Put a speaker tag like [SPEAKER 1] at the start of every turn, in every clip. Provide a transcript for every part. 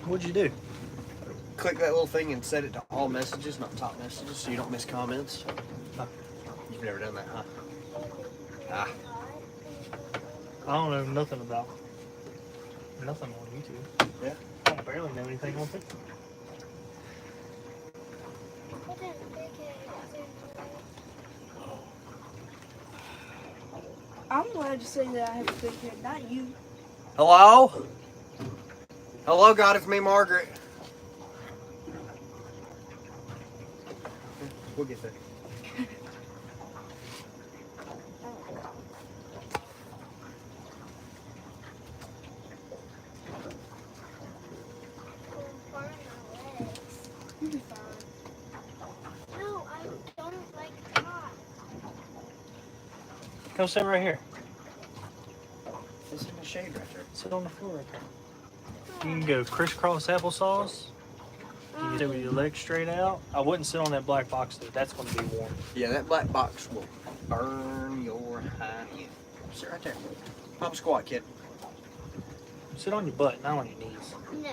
[SPEAKER 1] What'd you do?
[SPEAKER 2] Click that little thing and set it to all messages, not top messages, so you don't miss comments.
[SPEAKER 1] Huh.
[SPEAKER 2] You've never done that, huh? Ah.
[SPEAKER 1] I don't know nothing about nothing on YouTube.
[SPEAKER 2] Yeah?
[SPEAKER 1] I don't barely know anything on TikTok.
[SPEAKER 3] I'm glad to say that I have a big head, not you.
[SPEAKER 2] Hello? Hello, God, it's me, Margaret. We'll get there.
[SPEAKER 3] You'll be fine.
[SPEAKER 4] No, I don't like hot.
[SPEAKER 1] Come sit right here.
[SPEAKER 2] It's in the shade right there.
[SPEAKER 1] Sit on the floor right there. You can go crisscross applesauce. You can sit with your legs straight out. I wouldn't sit on that black box though. That's going to be warm.
[SPEAKER 2] Yeah, that black box will burn your hide. Sit right there. Pop a squat, kid.
[SPEAKER 1] Sit on your butt, not on your knees.
[SPEAKER 4] No.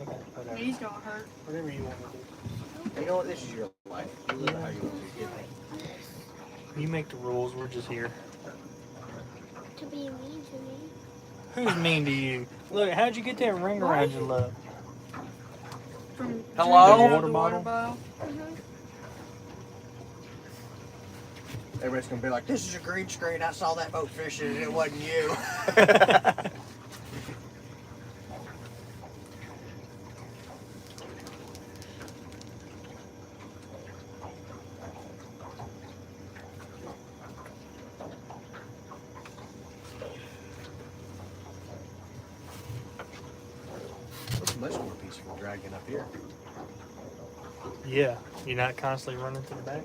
[SPEAKER 1] Okay, whatever.
[SPEAKER 3] He's gonna hurt.
[SPEAKER 1] Whatever you want to do.
[SPEAKER 2] You know what? This is your life. You live it how you want to, kid.
[SPEAKER 1] You make the rules. We're just here.
[SPEAKER 4] To be mean to me.
[SPEAKER 1] Who's mean to you? Look, how'd you get that ring around your lip?
[SPEAKER 3] From
[SPEAKER 2] Hello?
[SPEAKER 3] drinking out of
[SPEAKER 1] Water
[SPEAKER 3] the
[SPEAKER 1] bottle?
[SPEAKER 3] bottle.
[SPEAKER 2] Everybody's going to be like, this is a green screen. I saw that boat fishing and it wasn't you. It's much more peaceful dragging up here.
[SPEAKER 1] Yeah, you're not constantly running to the back.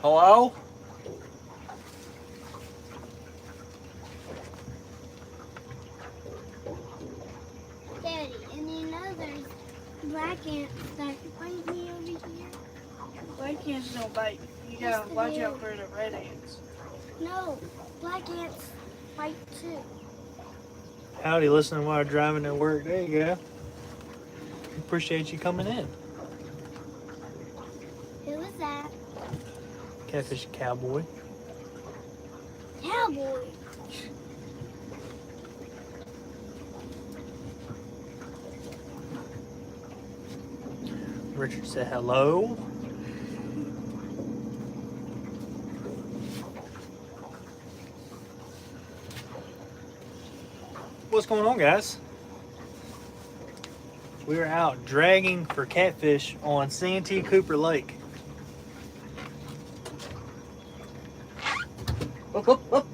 [SPEAKER 2] Hello?
[SPEAKER 4] Daddy, and you know there's black ants that bite me over here?
[SPEAKER 3] Black ants don't bite. You gotta watch out for the red ants.
[SPEAKER 4] No, black ants bite too.
[SPEAKER 1] Howdy, listening while driving to work. There you go. Appreciate you coming in.
[SPEAKER 4] Who was that?
[SPEAKER 1] Catfish cowboy.
[SPEAKER 4] Cowboy.
[SPEAKER 1] Richard said hello. What's going on, guys? We are out dragging for catfish on Santee Cooper Lake.
[SPEAKER 2] Up, up, up.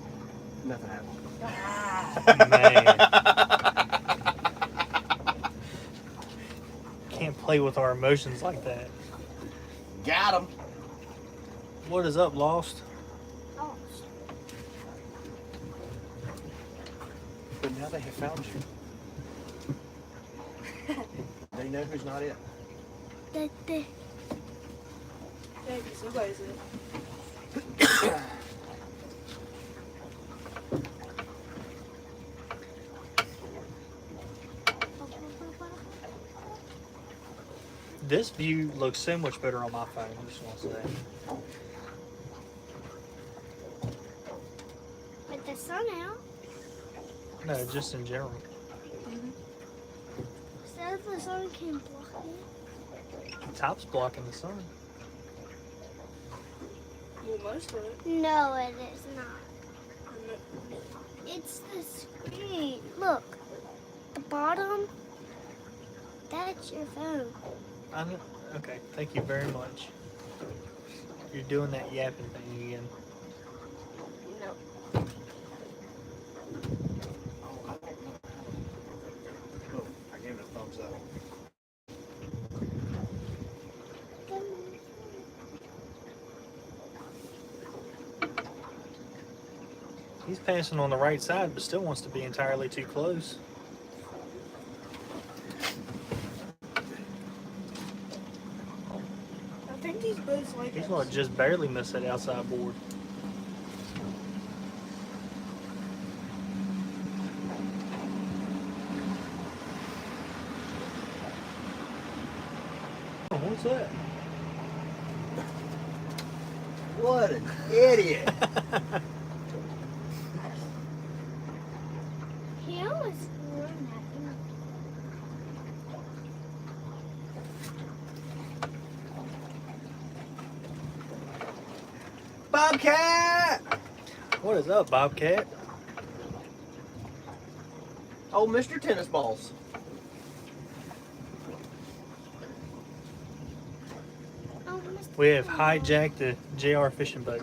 [SPEAKER 2] Nothing happened.
[SPEAKER 1] Man. Can't play with our emotions like that.
[SPEAKER 2] Got him.
[SPEAKER 1] What is up, Lost?
[SPEAKER 4] Oh,
[SPEAKER 2] But now they have found you. They know who's not it.
[SPEAKER 4] the
[SPEAKER 3] Yeah, because somebody's in it.
[SPEAKER 1] This view looks so much better on my phone, I just want to say.
[SPEAKER 4] With the sun out,
[SPEAKER 1] No, just in general.
[SPEAKER 4] so the sun can block it.
[SPEAKER 1] The top's blocking the sun.
[SPEAKER 3] Well, most of it.
[SPEAKER 4] No, it is not. It's the screen. Look, the bottom. That's your phone.
[SPEAKER 1] Okay, thank you very much. You're doing that yapping thing again.
[SPEAKER 4] No.
[SPEAKER 2] Oh, I don't know how to. Oh, I gave it a thumbs up.
[SPEAKER 1] He's passing on the right side, but still wants to be entirely too close.
[SPEAKER 3] I think these boats like
[SPEAKER 1] He's
[SPEAKER 3] us.
[SPEAKER 1] going to just barely miss that outside board. that?
[SPEAKER 2] What an idiot.
[SPEAKER 4] He almost run at me.
[SPEAKER 2] Bobcat!
[SPEAKER 1] What is up, Bobcat?
[SPEAKER 2] Oh, Mr. Tennis Balls.
[SPEAKER 4] Oh, Mr.
[SPEAKER 1] We have
[SPEAKER 4] Tennis
[SPEAKER 1] hijacked the JR fishing boat.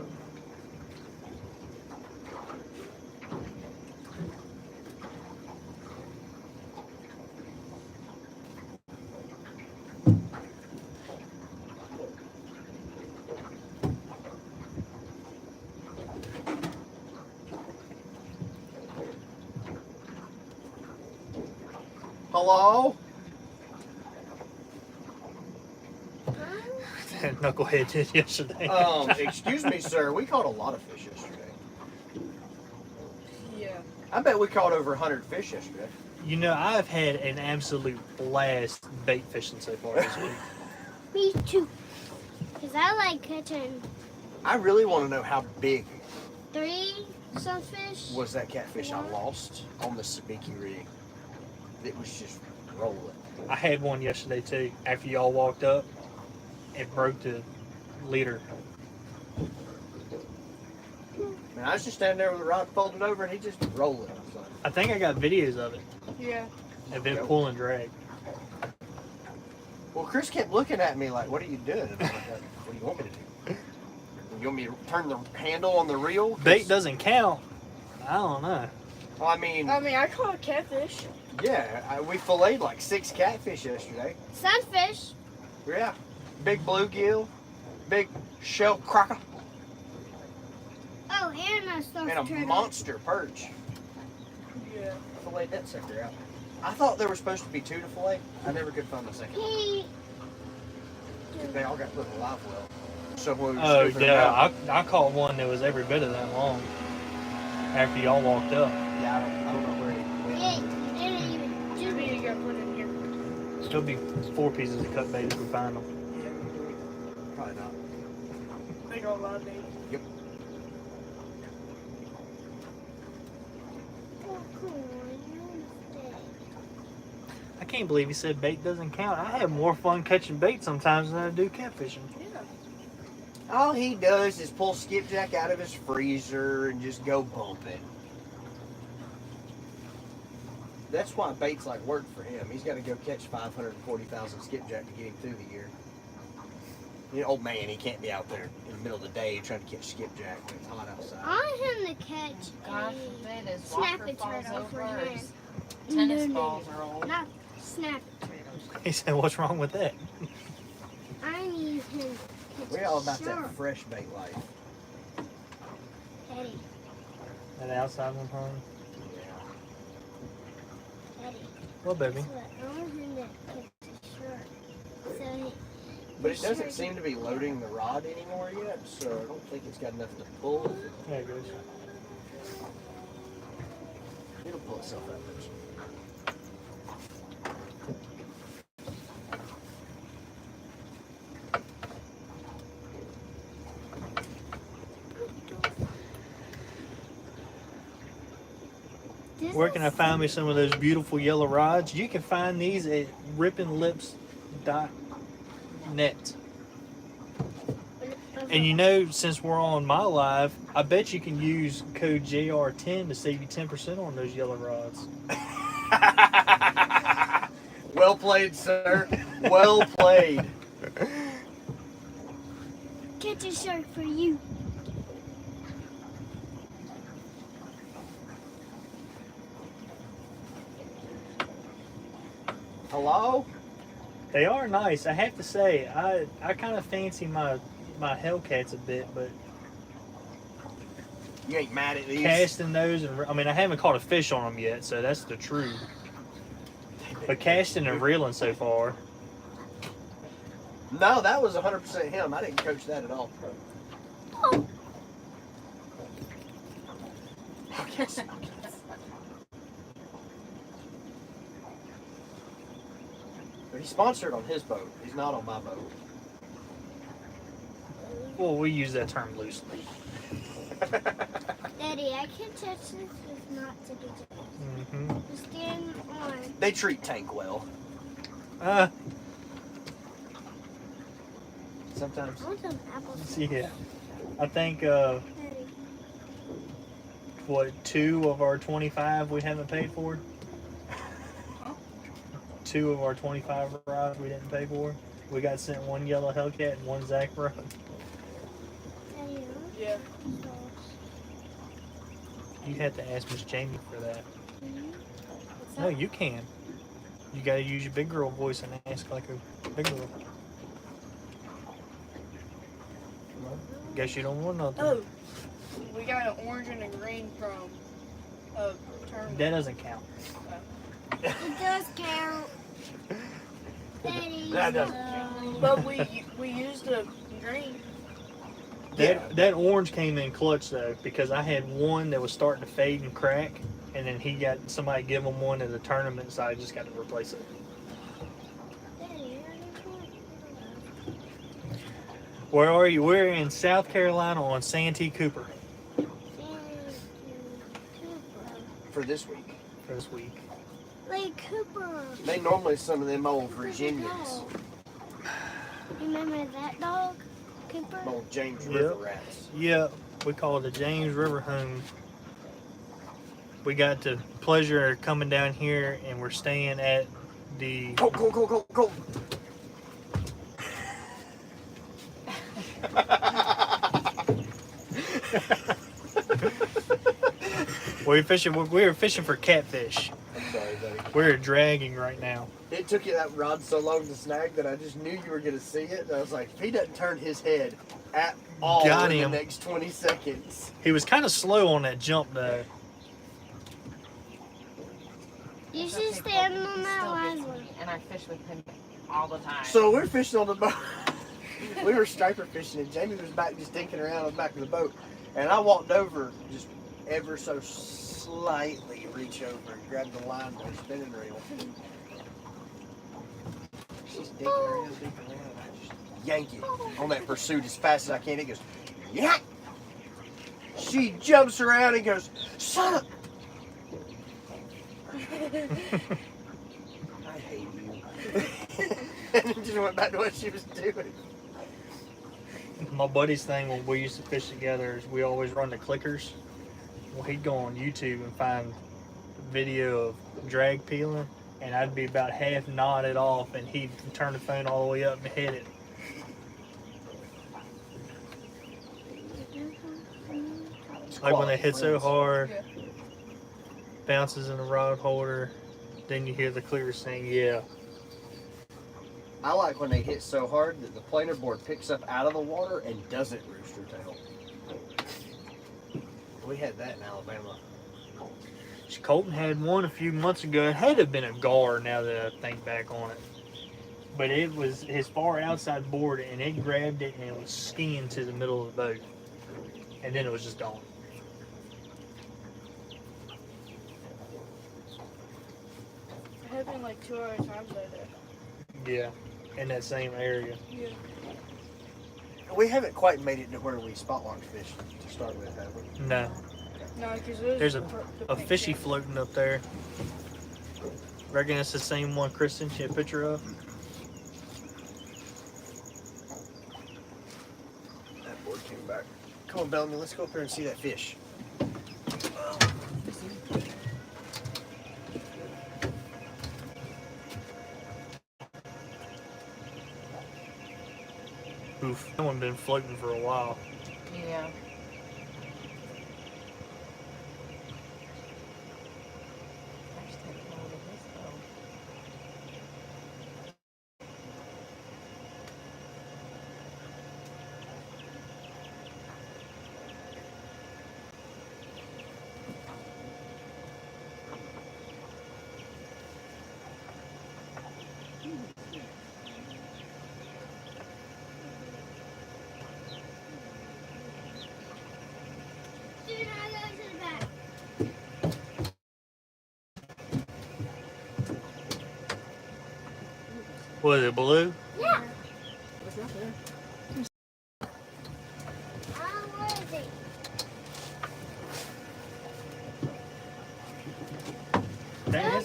[SPEAKER 2] Hello?
[SPEAKER 1] That knucklehead did yesterday.
[SPEAKER 2] Excuse me, sir. We caught a lot of fish yesterday.
[SPEAKER 3] Yeah.
[SPEAKER 2] I bet we caught over 100 fish yesterday.
[SPEAKER 1] You know, I've had an absolute blast bait fishing so far this week.
[SPEAKER 4] Me too. Because I like catching
[SPEAKER 2] I really want to know how big
[SPEAKER 4] 3 sunfish.
[SPEAKER 2] was that catfish I lost on the sabiki rig. It was just rolling.
[SPEAKER 1] I had one yesterday too. After y'all walked up, it broke the leader.
[SPEAKER 2] Man, I was just standing there with the rod folded over and he just rolling. I was like,
[SPEAKER 1] I think I got videos of it.
[SPEAKER 3] Yeah.
[SPEAKER 1] Of it pull and drag.
[SPEAKER 2] well, Chris kept looking at me like, what are you doing? And I'm like, what do you want me to do? You want me to turn the handle on the reel?
[SPEAKER 1] Bait doesn't count. I don't know.
[SPEAKER 2] Well, I mean,
[SPEAKER 3] I caught a catfish.
[SPEAKER 2] yeah, we filleted like 6 catfish yesterday.
[SPEAKER 4] Sunfish.
[SPEAKER 2] Yeah. Big bluegill, big shell cracker,
[SPEAKER 4] Oh, and a stuffed
[SPEAKER 2] and a
[SPEAKER 4] turtle.
[SPEAKER 2] monster perch.
[SPEAKER 3] Yeah.
[SPEAKER 2] Filleted that sucker out. I thought there were supposed to be 2 to fillet. I never could find the second one.
[SPEAKER 4] He.
[SPEAKER 2] They all got put in a live well. So when we were
[SPEAKER 1] Oh
[SPEAKER 2] scooping it out,
[SPEAKER 1] yeah, I caught one that was every bit of that long. After y'all walked up,
[SPEAKER 2] yeah, I don't know where he went.
[SPEAKER 4] He didn't even do
[SPEAKER 3] We need to go put it in here.
[SPEAKER 1] there'll be 4 pieces of cut bait if we find them.
[SPEAKER 2] Probably not.
[SPEAKER 3] They got a lot of days.
[SPEAKER 4] Oh, come on. You stay.
[SPEAKER 1] I can't believe he said bait doesn't count. I have more fun catching bait sometimes than I do catfishing.
[SPEAKER 3] Yeah.
[SPEAKER 2] All he does is pull skipjack out of his freezer and just go bumping. That's why bait's like work for him. He's got to go catch 540,000 skipjack to get him through the year. You know, old man, he can't be out there in the middle of the day trying to catch skipjack when it's hot outside.
[SPEAKER 4] I want him to catch
[SPEAKER 5] God
[SPEAKER 4] a
[SPEAKER 5] forbid his
[SPEAKER 4] snapping
[SPEAKER 5] walker falls
[SPEAKER 4] turtle for
[SPEAKER 5] over,
[SPEAKER 4] him.
[SPEAKER 5] his tennis
[SPEAKER 4] No,
[SPEAKER 5] balls are old.
[SPEAKER 4] Not snapping turtles.
[SPEAKER 1] He said, "What's wrong with that?"
[SPEAKER 4] I need him to catch
[SPEAKER 2] We're all about
[SPEAKER 4] a
[SPEAKER 2] that
[SPEAKER 4] shark.
[SPEAKER 2] fresh bait life.
[SPEAKER 4] Eddie,
[SPEAKER 1] That outside one, honey.
[SPEAKER 4] Eddie.
[SPEAKER 1] Well, baby.
[SPEAKER 4] Guess what? I want him to catch a shark. So he,
[SPEAKER 2] But it doesn't seem to be loading the rod anymore yet, so I don't think it's got enough to pull.
[SPEAKER 1] There it goes.
[SPEAKER 2] It'll pull itself out first.
[SPEAKER 4] this
[SPEAKER 1] Where
[SPEAKER 4] is
[SPEAKER 1] can I find me some of those beautiful yellow rods? You can find these at rippinglips.net. And you know, since we're on my live, I bet you can use code JR10 to save you 10% on those yellow rods.
[SPEAKER 2] Well played, sir. Well played.
[SPEAKER 4] catch a shark for you.
[SPEAKER 2] Hello?
[SPEAKER 1] They are nice. I have to say, I kind of fancy my Hellcats a bit, but
[SPEAKER 2] You ain't mad at these?
[SPEAKER 1] casting those, and I mean, I haven't caught a fish on them yet, so that's the truth. But casting and reeling so far.
[SPEAKER 2] No, that was 100% him. I didn't coach that at all.
[SPEAKER 4] Oh,
[SPEAKER 2] But he's sponsored on his boat. He's not on my boat.
[SPEAKER 1] Well, we use that term loosely.
[SPEAKER 4] Daddy, I can touch this with not to be touched.
[SPEAKER 1] Mm-hmm.
[SPEAKER 4] Stand on.
[SPEAKER 2] They treat Tank well. Sometimes.
[SPEAKER 4] I want some apples.
[SPEAKER 1] Yeah. I think,
[SPEAKER 4] Daddy.
[SPEAKER 1] what, 2 of our 25 we haven't paid for? 2 of our 25 rides we didn't pay for. We got sent 1 yellow Hellcat and 1 Zach Road.
[SPEAKER 4] Daddy,
[SPEAKER 3] Yeah.
[SPEAKER 1] You have to ask Miss Jamie for that.
[SPEAKER 4] What's
[SPEAKER 1] No,
[SPEAKER 4] that?
[SPEAKER 1] you can. You gotta use your big girl voice and ask like a big girl. Guess you don't want nothing.
[SPEAKER 3] Oh, we got an orange and a green from a tournament.
[SPEAKER 1] That doesn't count.
[SPEAKER 4] It does count. Daddy.
[SPEAKER 2] That doesn't
[SPEAKER 3] But we used the green.
[SPEAKER 1] That orange came in clutch though, because I had one that was starting to fade and crack, and then he got somebody give him one at the tournament, so I just got to replace it.
[SPEAKER 4] Daddy,
[SPEAKER 1] Where are you? We're in South Carolina on Santee Cooper
[SPEAKER 2] For this week.
[SPEAKER 1] for this week.
[SPEAKER 4] Like Cooper.
[SPEAKER 2] They normally some of them old Virginians.
[SPEAKER 4] Remember that dog? Cooper?
[SPEAKER 2] Old James
[SPEAKER 1] Yep.
[SPEAKER 2] River rats.
[SPEAKER 1] Yeah, we call it the James River home. We got the pleasure of coming down here, and we're staying at the.
[SPEAKER 2] Cold.
[SPEAKER 1] We're fishing. We were fishing for catfish.
[SPEAKER 2] I'm sorry, buddy.
[SPEAKER 1] We're dragging right now.
[SPEAKER 2] It took you that rod so long to snag that I just knew you were going to see it. And I was like, if he doesn't turn his head at all
[SPEAKER 1] Got
[SPEAKER 2] in
[SPEAKER 1] him.
[SPEAKER 2] the next 20 seconds.
[SPEAKER 1] He was kind of slow on that jump though.
[SPEAKER 4] You should stand on that last one.
[SPEAKER 5] And I fish with him all the time.
[SPEAKER 2] So we're fishing on the boat. We were striper fishing, and Jamie was back just dinking around on the back of the boat. And I walked over, just ever so slightly reach over and grab the line with a spinning reel. She's dinking around, and I just yank it on that pursuit as fast as I can. It goes, yeah! She jumps around and goes, son of... I hate you. And then just went back to what she was doing.
[SPEAKER 1] My buddy's thing when we used to fish together is we always run the clickers. Well, he'd go on YouTube and find video of drag peeling, and I'd be about half nodded off, and he'd turn the phone all the way up and hit it. Like when they hit so hard,
[SPEAKER 3] Yeah.
[SPEAKER 1] bounces in the rod holder, then you hear the clicker saying, yeah.
[SPEAKER 2] I like when they hit so hard that the planer board picks up out of the water and doesn't rooster tail. We had that in Alabama.
[SPEAKER 1] Colton had one a few months ago. It had to have been a gar now that I think back on it. But it was his far outside board, and it grabbed it and it was skiing to the middle of the boat. And then it was just gone.
[SPEAKER 3] It happened like 2 other times that day.
[SPEAKER 1] Yeah, in that same area.
[SPEAKER 3] Yeah.
[SPEAKER 2] We haven't quite made it to where we spot lock fish to start with, have we?
[SPEAKER 1] No,
[SPEAKER 3] No, because it was
[SPEAKER 1] there's
[SPEAKER 3] the
[SPEAKER 1] a
[SPEAKER 3] pink
[SPEAKER 1] fishy
[SPEAKER 3] thing.
[SPEAKER 1] floating up there. Reckon it's the same one Kristen she had a picture of.
[SPEAKER 2] That board came back. Come on, Bellamy, let's go up there and see that fish.
[SPEAKER 1] Oof, that one been floating for a while.
[SPEAKER 5] Yeah. I should take a hold of this though.
[SPEAKER 4] Dude, I go to the back.
[SPEAKER 1] Was it blue?
[SPEAKER 4] Yeah.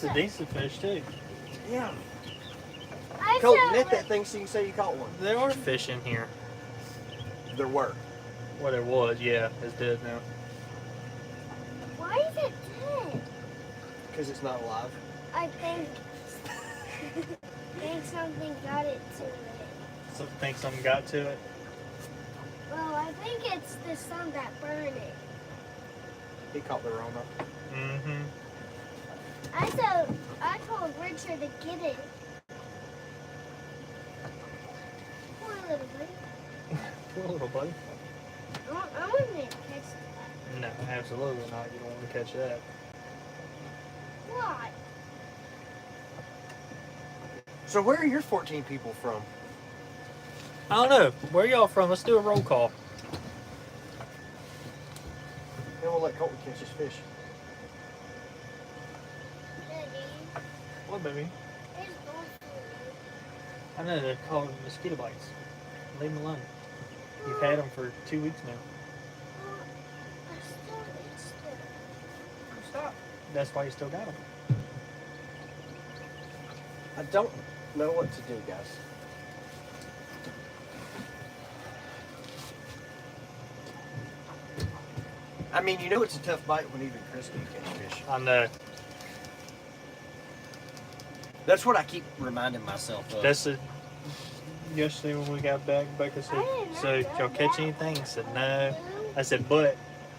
[SPEAKER 1] That's a decent fish too.
[SPEAKER 2] Yeah.
[SPEAKER 4] I
[SPEAKER 2] Colt,
[SPEAKER 4] saw
[SPEAKER 2] net that thing so you can say you caught one.
[SPEAKER 1] There are fish in here.
[SPEAKER 2] There were.
[SPEAKER 1] Well, there was, yeah. It's dead now.
[SPEAKER 4] Why is it dead?
[SPEAKER 2] Because it's not alive.
[SPEAKER 4] I think something got it to it.
[SPEAKER 1] So think something got to it.
[SPEAKER 4] Well, I think it's the sun that burned it.
[SPEAKER 2] He caught the Rona.
[SPEAKER 1] Mm-hmm.
[SPEAKER 4] I told Richard to get it. Poor little buddy.
[SPEAKER 1] Poor little buddy.
[SPEAKER 4] I wouldn't catch that.
[SPEAKER 1] No, absolutely not. You don't want to catch that.
[SPEAKER 4] Why?
[SPEAKER 2] So where are your 14 people from?
[SPEAKER 1] I don't know. Where y'all from? Let's do a roll call.
[SPEAKER 2] Then we'll let Colton catch his fish.
[SPEAKER 4] Daddy,
[SPEAKER 1] What, baby?
[SPEAKER 4] there's going
[SPEAKER 1] I know they're called mosquito bites. Leave them alone. You've had them for 2 weeks now.
[SPEAKER 4] I still.
[SPEAKER 5] Stop.
[SPEAKER 1] That's why you still got them.
[SPEAKER 2] I don't know what to do, guys. I mean, you know it's a tough bite when even Chris can catch fish.
[SPEAKER 1] I know.
[SPEAKER 2] That's what I keep reminding myself of.
[SPEAKER 1] That's it. Yesterday when we got back, Becca said, "So y'all catch anything?" I said, "No." I said, "But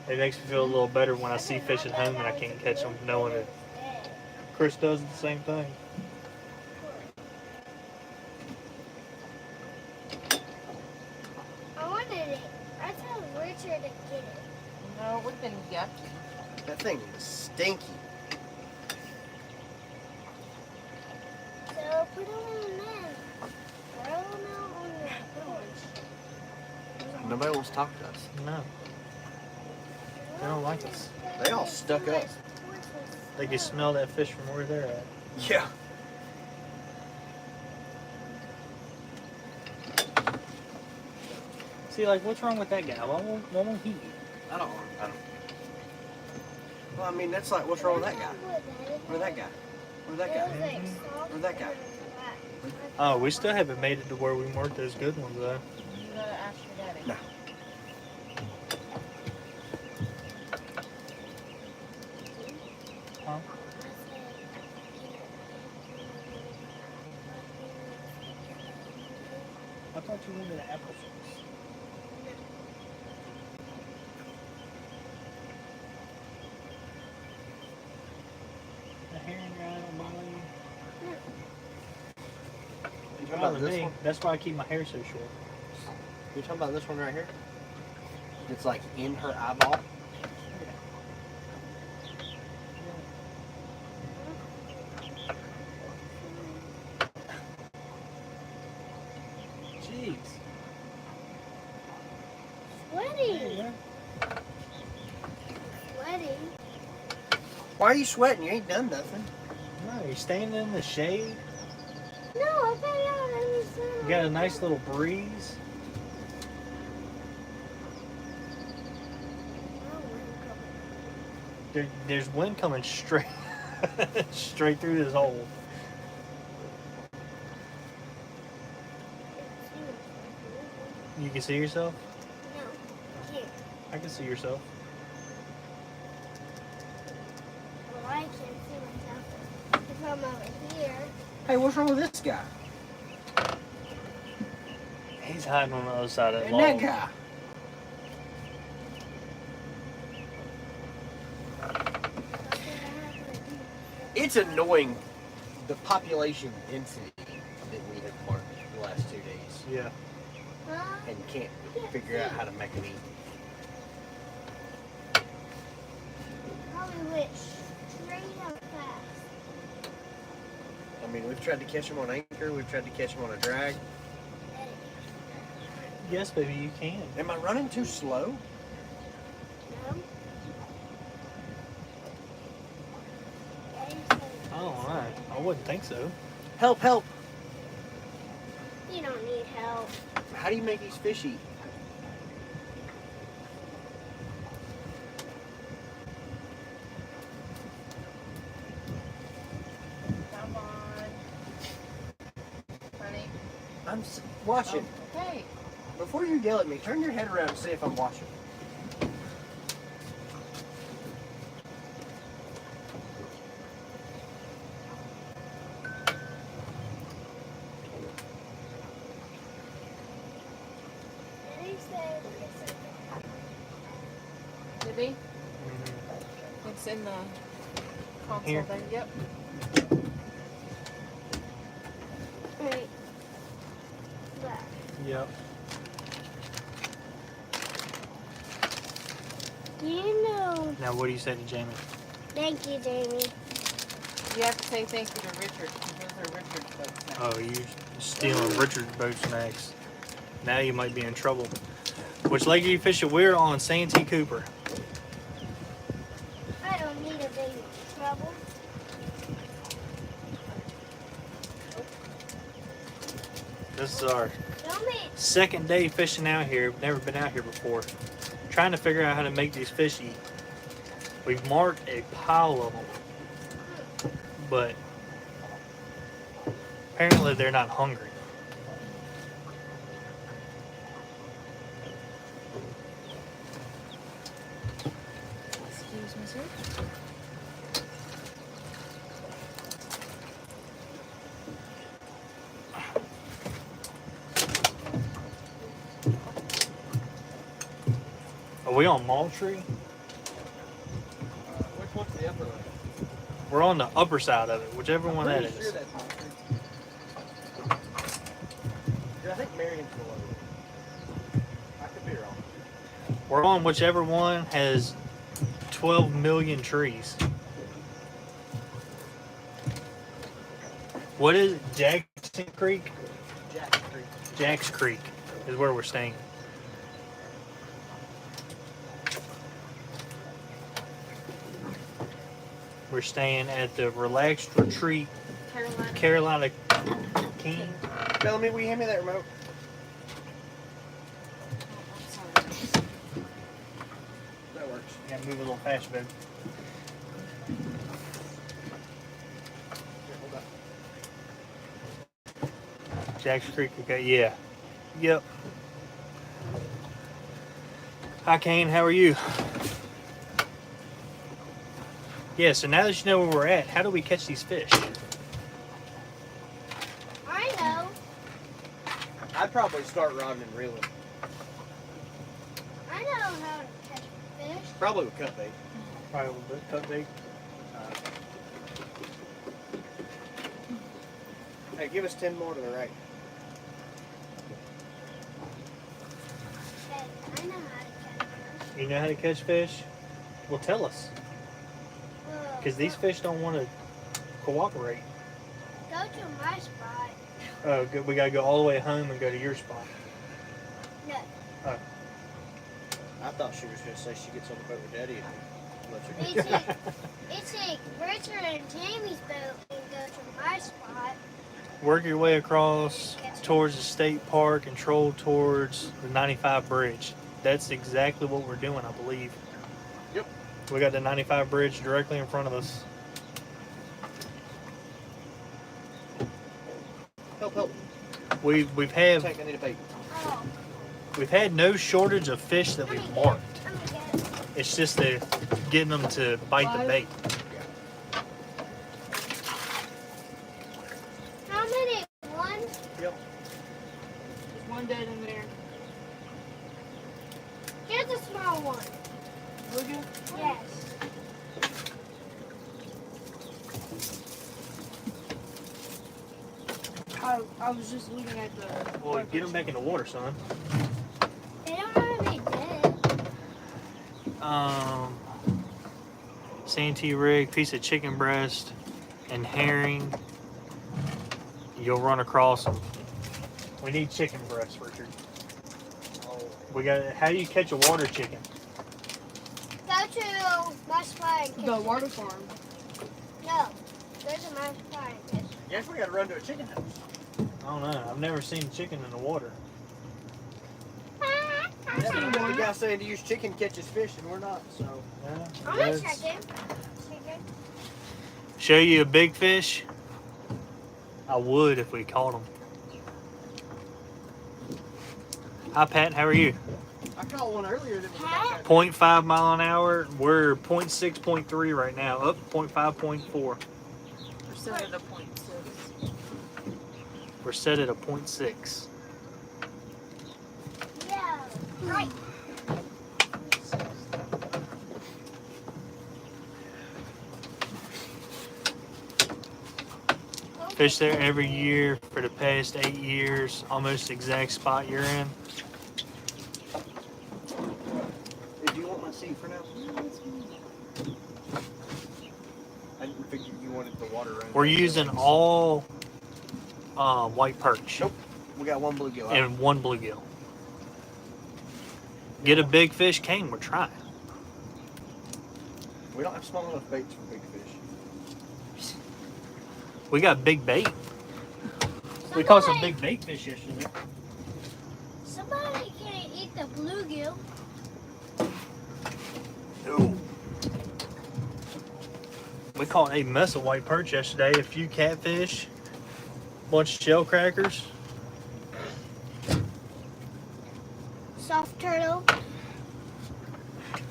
[SPEAKER 1] it makes me feel a little better when I see fish at home and I can't catch them, knowing that Chris does the same thing."
[SPEAKER 4] I wanted it. I told Richard to get it.
[SPEAKER 5] No, we've been yucky.
[SPEAKER 2] That thing is stinky.
[SPEAKER 4] So put them in the net. Throw them out on the porch.
[SPEAKER 2] Nobody wants to talk to us.
[SPEAKER 1] No, they don't like us.
[SPEAKER 2] They all stuck up.
[SPEAKER 1] They can smell that fish from where they're at.
[SPEAKER 2] Yeah.
[SPEAKER 1] See, like, what's wrong with that guy? Why won't he eat?
[SPEAKER 2] I don't. Well, I mean, that's like, what's wrong with that guy? Or that guy? Or that guy? Or that guy?
[SPEAKER 1] Oh, we still haven't made it to where we weren't those good ones, though.
[SPEAKER 5] You gotta ask your daddy.
[SPEAKER 2] No.
[SPEAKER 1] Huh? I thought you wanted applesauce. The hair and dry don't bother you?
[SPEAKER 2] You talking
[SPEAKER 1] Bother
[SPEAKER 2] about this
[SPEAKER 1] me.
[SPEAKER 2] one?
[SPEAKER 1] That's why I keep my hair so short.
[SPEAKER 2] You talking about this one right here? It's like in her eyeball.
[SPEAKER 1] Jeez.
[SPEAKER 4] Sweaty. Sweaty.
[SPEAKER 2] Why are you sweating? You ain't done nothing.
[SPEAKER 1] No, you're standing in the shade.
[SPEAKER 4] No, I got out in the sun.
[SPEAKER 1] You got a nice little breeze. There's wind coming straight straight through this hole. You can see yourself?
[SPEAKER 4] No, I can't.
[SPEAKER 1] I can see yourself.
[SPEAKER 4] Well, I can't see myself if I'm over here.
[SPEAKER 2] Hey, what's wrong with this guy?
[SPEAKER 1] He's hiding on the other side of the
[SPEAKER 2] And
[SPEAKER 1] log.
[SPEAKER 2] that guy. It's annoying the population density that we have marked the last 2 days
[SPEAKER 1] Yeah.
[SPEAKER 4] Huh?
[SPEAKER 2] and can't figure out how to make them eat.
[SPEAKER 4] Probably went straight up fast.
[SPEAKER 2] I mean, we've tried to catch them on anchor, we've tried to catch them on a drag.
[SPEAKER 1] Yes, baby, you can.
[SPEAKER 2] Am I running too slow?
[SPEAKER 4] No?
[SPEAKER 1] Oh, I wouldn't think so.
[SPEAKER 2] Help, help!
[SPEAKER 4] You don't need help.
[SPEAKER 2] How do you make these fish eat? I'm watching.
[SPEAKER 5] Okay.
[SPEAKER 2] Before you yell at me, turn your head around and see if I'm watching.
[SPEAKER 4] Daddy said it's
[SPEAKER 5] Did he?
[SPEAKER 1] Mhm.
[SPEAKER 5] It's in the console
[SPEAKER 1] Here.
[SPEAKER 5] there. Yep.
[SPEAKER 4] right. Look.
[SPEAKER 1] Yep.
[SPEAKER 4] You know.
[SPEAKER 1] Now, what do you say to Jamie?
[SPEAKER 4] Thank you, Jamie.
[SPEAKER 5] You have to say thank you to Richard. Those are Richard's folks now.
[SPEAKER 1] Oh, you stealing Richard's boat snacks. Now you might be in trouble. Which lake are you fishing? We're on Santee Cooper.
[SPEAKER 4] I don't need a big trouble.
[SPEAKER 1] This is our
[SPEAKER 4] Don't be.
[SPEAKER 1] second day fishing out here. We've never been out here before. Trying to figure out how to make these fish eat. We've marked a pile of them, but apparently they're not hungry.
[SPEAKER 5] Excuse me, sir.
[SPEAKER 1] Are we on Moultrie?
[SPEAKER 2] Which one's the upper one?
[SPEAKER 1] We're on the upper side of it, whichever one that
[SPEAKER 2] Pretty sure
[SPEAKER 1] is.
[SPEAKER 2] that's Moultrie. Yeah, I think Marion's the lower. I could be wrong.
[SPEAKER 1] We're on whichever one has 12 million trees. What is it? Jackson Creek?
[SPEAKER 2] Jack's Creek.
[SPEAKER 1] Jack's Creek is where we're staying. We're staying at the Relaxed Retreat
[SPEAKER 5] Carolina.
[SPEAKER 1] Carolina King.
[SPEAKER 2] Bellamy, will you hand me that remote? That works.
[SPEAKER 1] Yeah, move a little faster, baby.
[SPEAKER 2] Here, hold up.
[SPEAKER 1] Jack's Creek, okay, yeah. Yep. Hi, Kane, how are you? Yeah, so now that you know where we're at, how do we catch these fish?
[SPEAKER 4] I know.
[SPEAKER 2] I'd probably start rodding and reeling.
[SPEAKER 4] I know how to catch fish.
[SPEAKER 2] Probably with cut bait.
[SPEAKER 1] Probably a little bit, cut bait.
[SPEAKER 2] Hey, give us 10 more to the right.
[SPEAKER 4] Hey, I know how to catch fish.
[SPEAKER 1] You know how to catch fish? Well, tell us. Because these fish don't want to cooperate.
[SPEAKER 4] Go to my spot.
[SPEAKER 1] Oh, good. We got to go all the way home and go to your spot.
[SPEAKER 4] No.
[SPEAKER 2] I thought she was going to say she gets on the boat with Daddy and lets her
[SPEAKER 4] It's like, it's like Richard and Jamie's boat and go to my spot.
[SPEAKER 1] Work your way across towards the state park and troll towards the 95 bridge. That's exactly what we're doing, I believe.
[SPEAKER 2] Yep.
[SPEAKER 1] We got the 95 bridge directly in front of us.
[SPEAKER 2] Help, help.
[SPEAKER 1] We've
[SPEAKER 2] Tank, I need a bait.
[SPEAKER 4] Oh,
[SPEAKER 1] we've had no shortage of fish that we've marked.
[SPEAKER 4] I'm gonna get it.
[SPEAKER 1] It's just the getting them to bite the bait.
[SPEAKER 4] How many? One?
[SPEAKER 2] Yep.
[SPEAKER 5] There's one dead in there.
[SPEAKER 4] Here's a small one.
[SPEAKER 5] Would you?
[SPEAKER 4] Yes.
[SPEAKER 3] I was just looking at the.
[SPEAKER 1] Well, get them back in the water, son.
[SPEAKER 4] They don't want to be dead.
[SPEAKER 1] Santee rig, piece of chicken breast, and herring. You'll run across them. We need chicken breast, Richard. We got. How do you catch a water chicken?
[SPEAKER 4] Go to my spot and catch
[SPEAKER 3] The
[SPEAKER 4] it.
[SPEAKER 3] water farm.
[SPEAKER 4] No. Go to my spot and catch it.
[SPEAKER 2] Guess we got to run to a chicken house.
[SPEAKER 1] I don't know. I've never seen chicken in the water.
[SPEAKER 2] Yeah, but the guy saying to use chicken catches fish, and we're not, so.
[SPEAKER 1] Yeah,
[SPEAKER 4] I'm gonna
[SPEAKER 1] that's-
[SPEAKER 4] check it. Chicken.
[SPEAKER 1] Show you a big fish? I would if we caught them. Hi, Pat. How are you?
[SPEAKER 2] I caught one earlier that was about that.
[SPEAKER 1] 0.5 mile an hour. We're 0.6, 0.3 right now. Up 0.5, 0.4.
[SPEAKER 5] We're still at a 0.6.
[SPEAKER 1] We're set at a 0.6.
[SPEAKER 4] Yeah. Right.
[SPEAKER 1] Fish there every year for the past 8 years. Almost exact spot you're in.
[SPEAKER 2] Do you want my seat for now? I didn't figure you wanted the water running.
[SPEAKER 1] We're using all white perch
[SPEAKER 2] Nope. We got one bluegill.
[SPEAKER 1] and one bluegill. Get a big fish king. We're trying.
[SPEAKER 2] We don't have small enough baits for big fish.
[SPEAKER 1] We got big bait. We caught some big bait fish yesterday.
[SPEAKER 4] Somebody can't eat the bluegill.
[SPEAKER 1] Ooh. We caught a mess of white perch yesterday. A few catfish, bunch of shell crackers.
[SPEAKER 4] Soft turtle.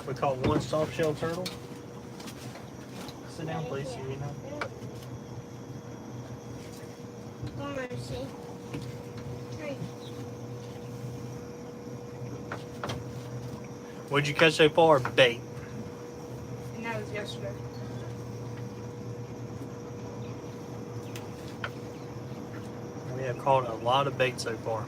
[SPEAKER 1] We caught one soft shell turtle. Sit down, please. You know.
[SPEAKER 4] Mercy. Right.
[SPEAKER 1] What'd you catch so far? Bait.
[SPEAKER 3] And that was yesterday.
[SPEAKER 1] We have caught a lot of bait so far.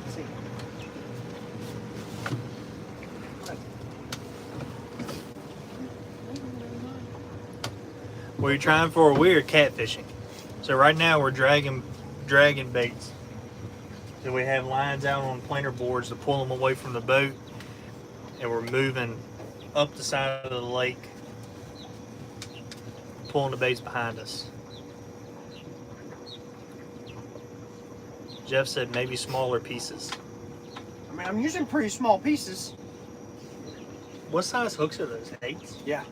[SPEAKER 2] Let's see.
[SPEAKER 1] What are you trying for? We are catfishing. So right now we're dragging baits. So we have lines out on planer boards to pull them away from the boat, and we're moving up the side of the lake, pulling the baits behind us. Jeff said maybe smaller pieces.
[SPEAKER 2] I mean, I'm using pretty small pieces.
[SPEAKER 1] What size hooks are those? 8s?
[SPEAKER 2] Yeah.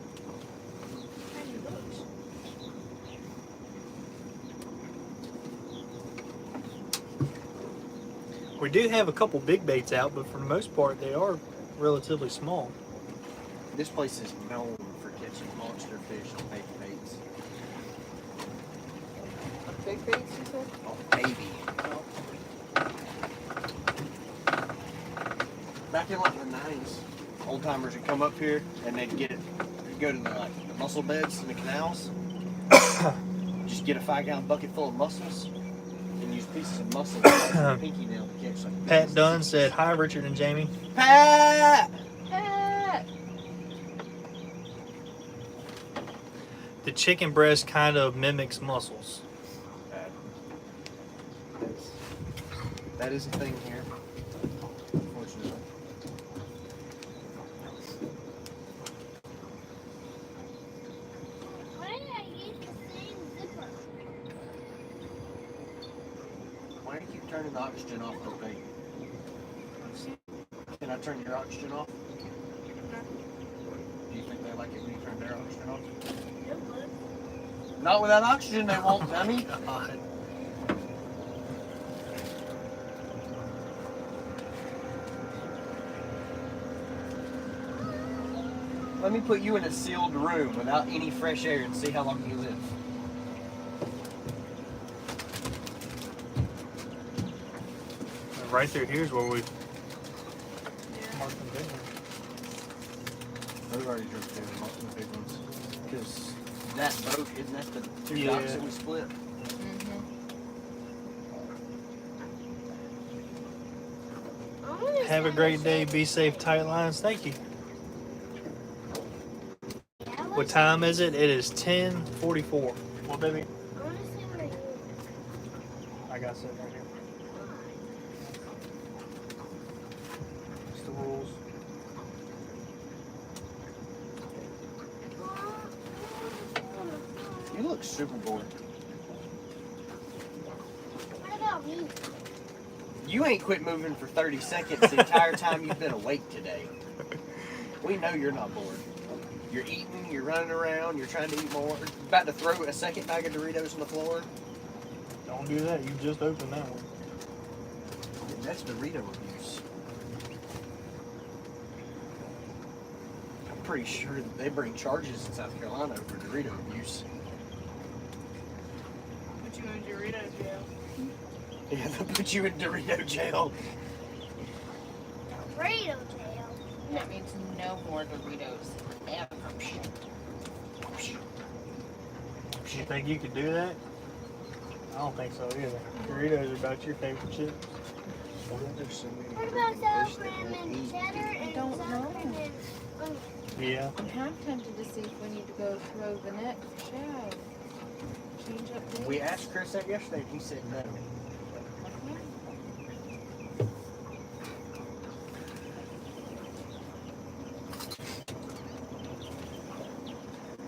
[SPEAKER 1] We do have a couple big baits out, but for the most part they are relatively small.
[SPEAKER 2] This place is known for catching monster fish on big baits.
[SPEAKER 5] Big baits, you said?
[SPEAKER 2] Oh, baby. Back in like the 90s, old timers would come up here and they'd go to the mussel beds in the canals. Just get a 5-gallon bucket full of mussels and use pieces of mussel as a pinky nail to catch like
[SPEAKER 1] Pat Dunn said, "Hi, Richard and Jamie."
[SPEAKER 2] Pat!
[SPEAKER 5] Pat!
[SPEAKER 1] The chicken breast kind of mimics mussels.
[SPEAKER 2] That is a thing here, unfortunately.
[SPEAKER 4] Why did I use the same zipper?
[SPEAKER 2] Why do you keep turning the oxygen off the bait? Can I turn your oxygen off? Do you think they like it when you turn their oxygen off?
[SPEAKER 4] It would.
[SPEAKER 2] Not without oxygen, they won't, dummy.
[SPEAKER 1] God.
[SPEAKER 2] Let me put you in a sealed room without any fresh air and see how long you live.
[SPEAKER 1] Right through here's where we marked them big ones.
[SPEAKER 2] Those already drifted in, most of the big ones. Because that boat, isn't that the two
[SPEAKER 1] Yeah.
[SPEAKER 2] docks that we split?
[SPEAKER 1] Have a great day. Be safe. Tight lines. Thank you. What time is it? It is 10:44. Well, baby,
[SPEAKER 4] I want to see where you
[SPEAKER 1] I got something right here. It's the rules.
[SPEAKER 2] You look super bored.
[SPEAKER 4] What about me?
[SPEAKER 2] You ain't quit moving for 30 seconds the entire time you've been awake today. We know you're not bored. You're eating, you're running around, you're trying to eat more. About to throw a second bag of Doritos on the floor.
[SPEAKER 1] Don't do that. You just opened that one.
[SPEAKER 2] That's Dorito abuse. I'm pretty sure that they bring charges in South Carolina for Dorito abuse.
[SPEAKER 3] Put you in Dorito jail.
[SPEAKER 2] Yeah, they'll put you in Dorito jail.
[SPEAKER 4] Dorito jail.
[SPEAKER 5] That means no more Doritos ever.
[SPEAKER 1] You think you could do that? I don't think so either. Doritos are about your favorite chips.
[SPEAKER 4] What about sour cream and cheddar and
[SPEAKER 5] don't
[SPEAKER 4] sour
[SPEAKER 5] know.
[SPEAKER 4] cream and onion?
[SPEAKER 1] Yeah.
[SPEAKER 5] I'm half tempted to see if we need to go throw the next show. Change up dates.
[SPEAKER 2] We asked Chris that yesterday and he said no.
[SPEAKER 5] Okay.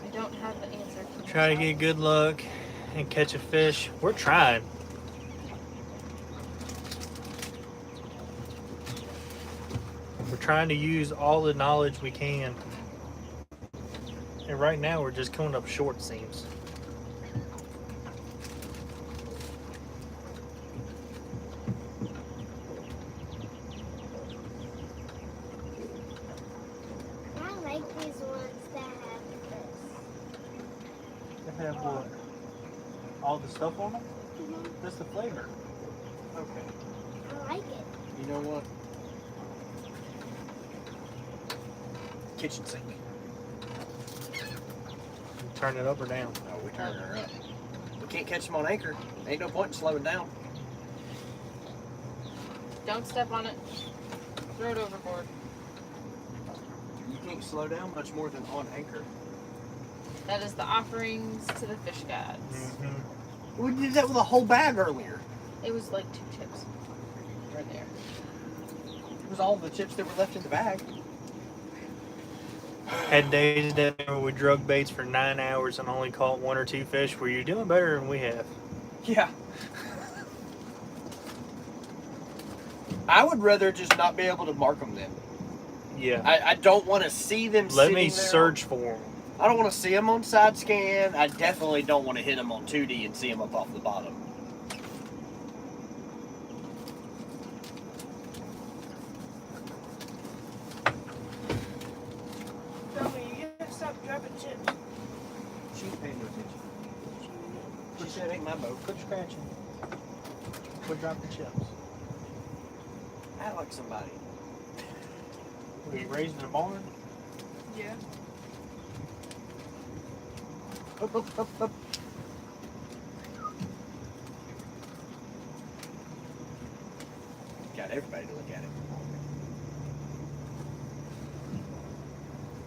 [SPEAKER 5] I don't have the answer. Can you
[SPEAKER 1] Try to
[SPEAKER 5] tell
[SPEAKER 1] get
[SPEAKER 5] us?
[SPEAKER 1] good luck and catch a fish. We're trying. We're trying to use all the knowledge we can. And right now we're just coming up short, it seems.
[SPEAKER 4] I like these ones that have this.
[SPEAKER 1] They have what? All the stuff on them?
[SPEAKER 4] Mhm.
[SPEAKER 1] That's the flavor.
[SPEAKER 2] Okay.
[SPEAKER 4] I like it.
[SPEAKER 2] You know what? Kitchen sink.
[SPEAKER 1] Turn it up or down.
[SPEAKER 2] Oh, we turned her up. We can't catch them on anchor. Ain't no point in slowing down.
[SPEAKER 5] Don't step on it. Throw it overboard.
[SPEAKER 2] You can't slow down much more than on anchor.
[SPEAKER 5] That is the offerings to the fish gods.
[SPEAKER 1] Mm-hmm.
[SPEAKER 2] We did that with a whole bag earlier.
[SPEAKER 5] It was like 2 chips. Right there.
[SPEAKER 2] It was all the chips that were left in the bag.
[SPEAKER 1] Had days that where we drug baits for 9 hours and only caught 1 or 2 fish. Were you doing better than we have?
[SPEAKER 2] Yeah. I would rather just not be able to mark them then.
[SPEAKER 1] Yeah.
[SPEAKER 2] I don't want to see them
[SPEAKER 1] Let
[SPEAKER 2] sitting
[SPEAKER 1] me
[SPEAKER 2] there.
[SPEAKER 1] search for them.
[SPEAKER 2] I don't want to see them on side scan. I definitely don't want to hit them on 2D and see them up off the bottom.
[SPEAKER 3] Tell me, you gotta stop dropping chips.
[SPEAKER 2] She ain't paying no attention. She said, ain't my boat.
[SPEAKER 1] Quit scratching. Quit dropping chips.
[SPEAKER 2] Act like somebody.
[SPEAKER 1] Were you raised in a barn?
[SPEAKER 3] Yeah.
[SPEAKER 2] Up, up, up, up. Got everybody to look at it.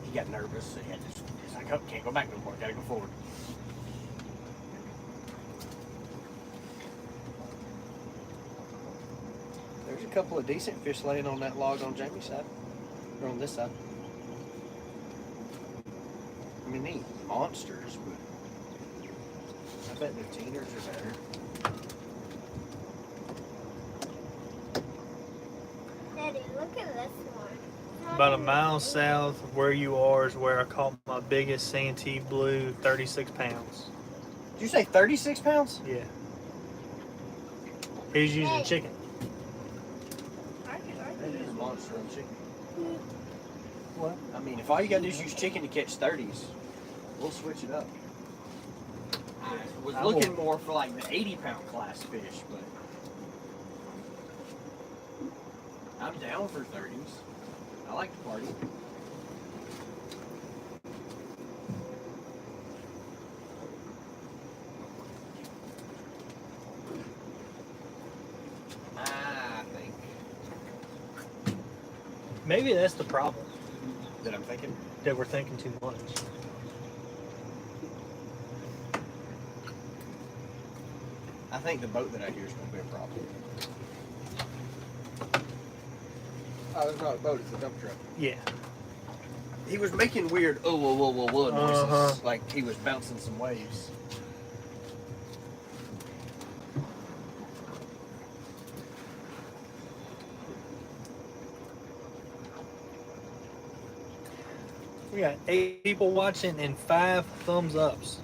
[SPEAKER 2] He got nervous, so he had to. He's like, oh, can't go back no more. Gotta go forward. There's a couple of decent fish laying on that log on Jamie's side, or on this side. I mean, they ain't monsters, but I bet their teeners are better.
[SPEAKER 4] Daddy, look at this one.
[SPEAKER 1] About a mile south of where you are is where I caught my biggest Santee blue, 36 pounds.
[SPEAKER 2] Did you say 36 pounds?
[SPEAKER 1] Yeah. He was using chicken.
[SPEAKER 3] I
[SPEAKER 2] That is a monster on chicken.
[SPEAKER 1] What?
[SPEAKER 2] I mean, if all you gotta do is use chicken to catch 30s, we'll switch it up. I was
[SPEAKER 1] I
[SPEAKER 2] looking
[SPEAKER 1] will-
[SPEAKER 2] more for like the 80-pound class fish, but I'm down for 30s. I like to party. I think
[SPEAKER 1] Maybe that's the problem,
[SPEAKER 2] that I'm thinking.
[SPEAKER 1] that we're thinking too much.
[SPEAKER 2] I think the boat that I hear is going to be a problem. Oh, it's not a boat, it's a dump truck.
[SPEAKER 1] Yeah.
[SPEAKER 2] He was making weird noises,
[SPEAKER 1] Uh-huh.
[SPEAKER 2] like he was bouncing some waves.
[SPEAKER 1] We got 8 people watching and 5 thumbs ups.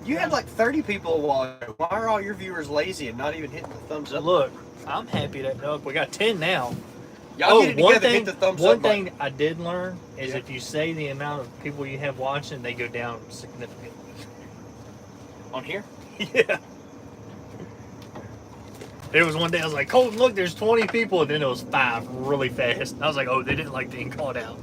[SPEAKER 2] You had like 30 people watching. Why are all your viewers lazy and not even hitting the thumbs up?
[SPEAKER 1] Look, I'm happy that we got 10 now.
[SPEAKER 2] Y'all get it together, hit the thumbs up
[SPEAKER 1] One
[SPEAKER 2] button.
[SPEAKER 1] thing I did learn is
[SPEAKER 2] Yeah.
[SPEAKER 1] if you say the amount of people you have watching, they go down significantly.
[SPEAKER 2] On here?
[SPEAKER 1] Yeah. There was one day I was like, Colton, look, there's 20 people, and then it was 5 really fast. I was like, oh, they didn't like being called out.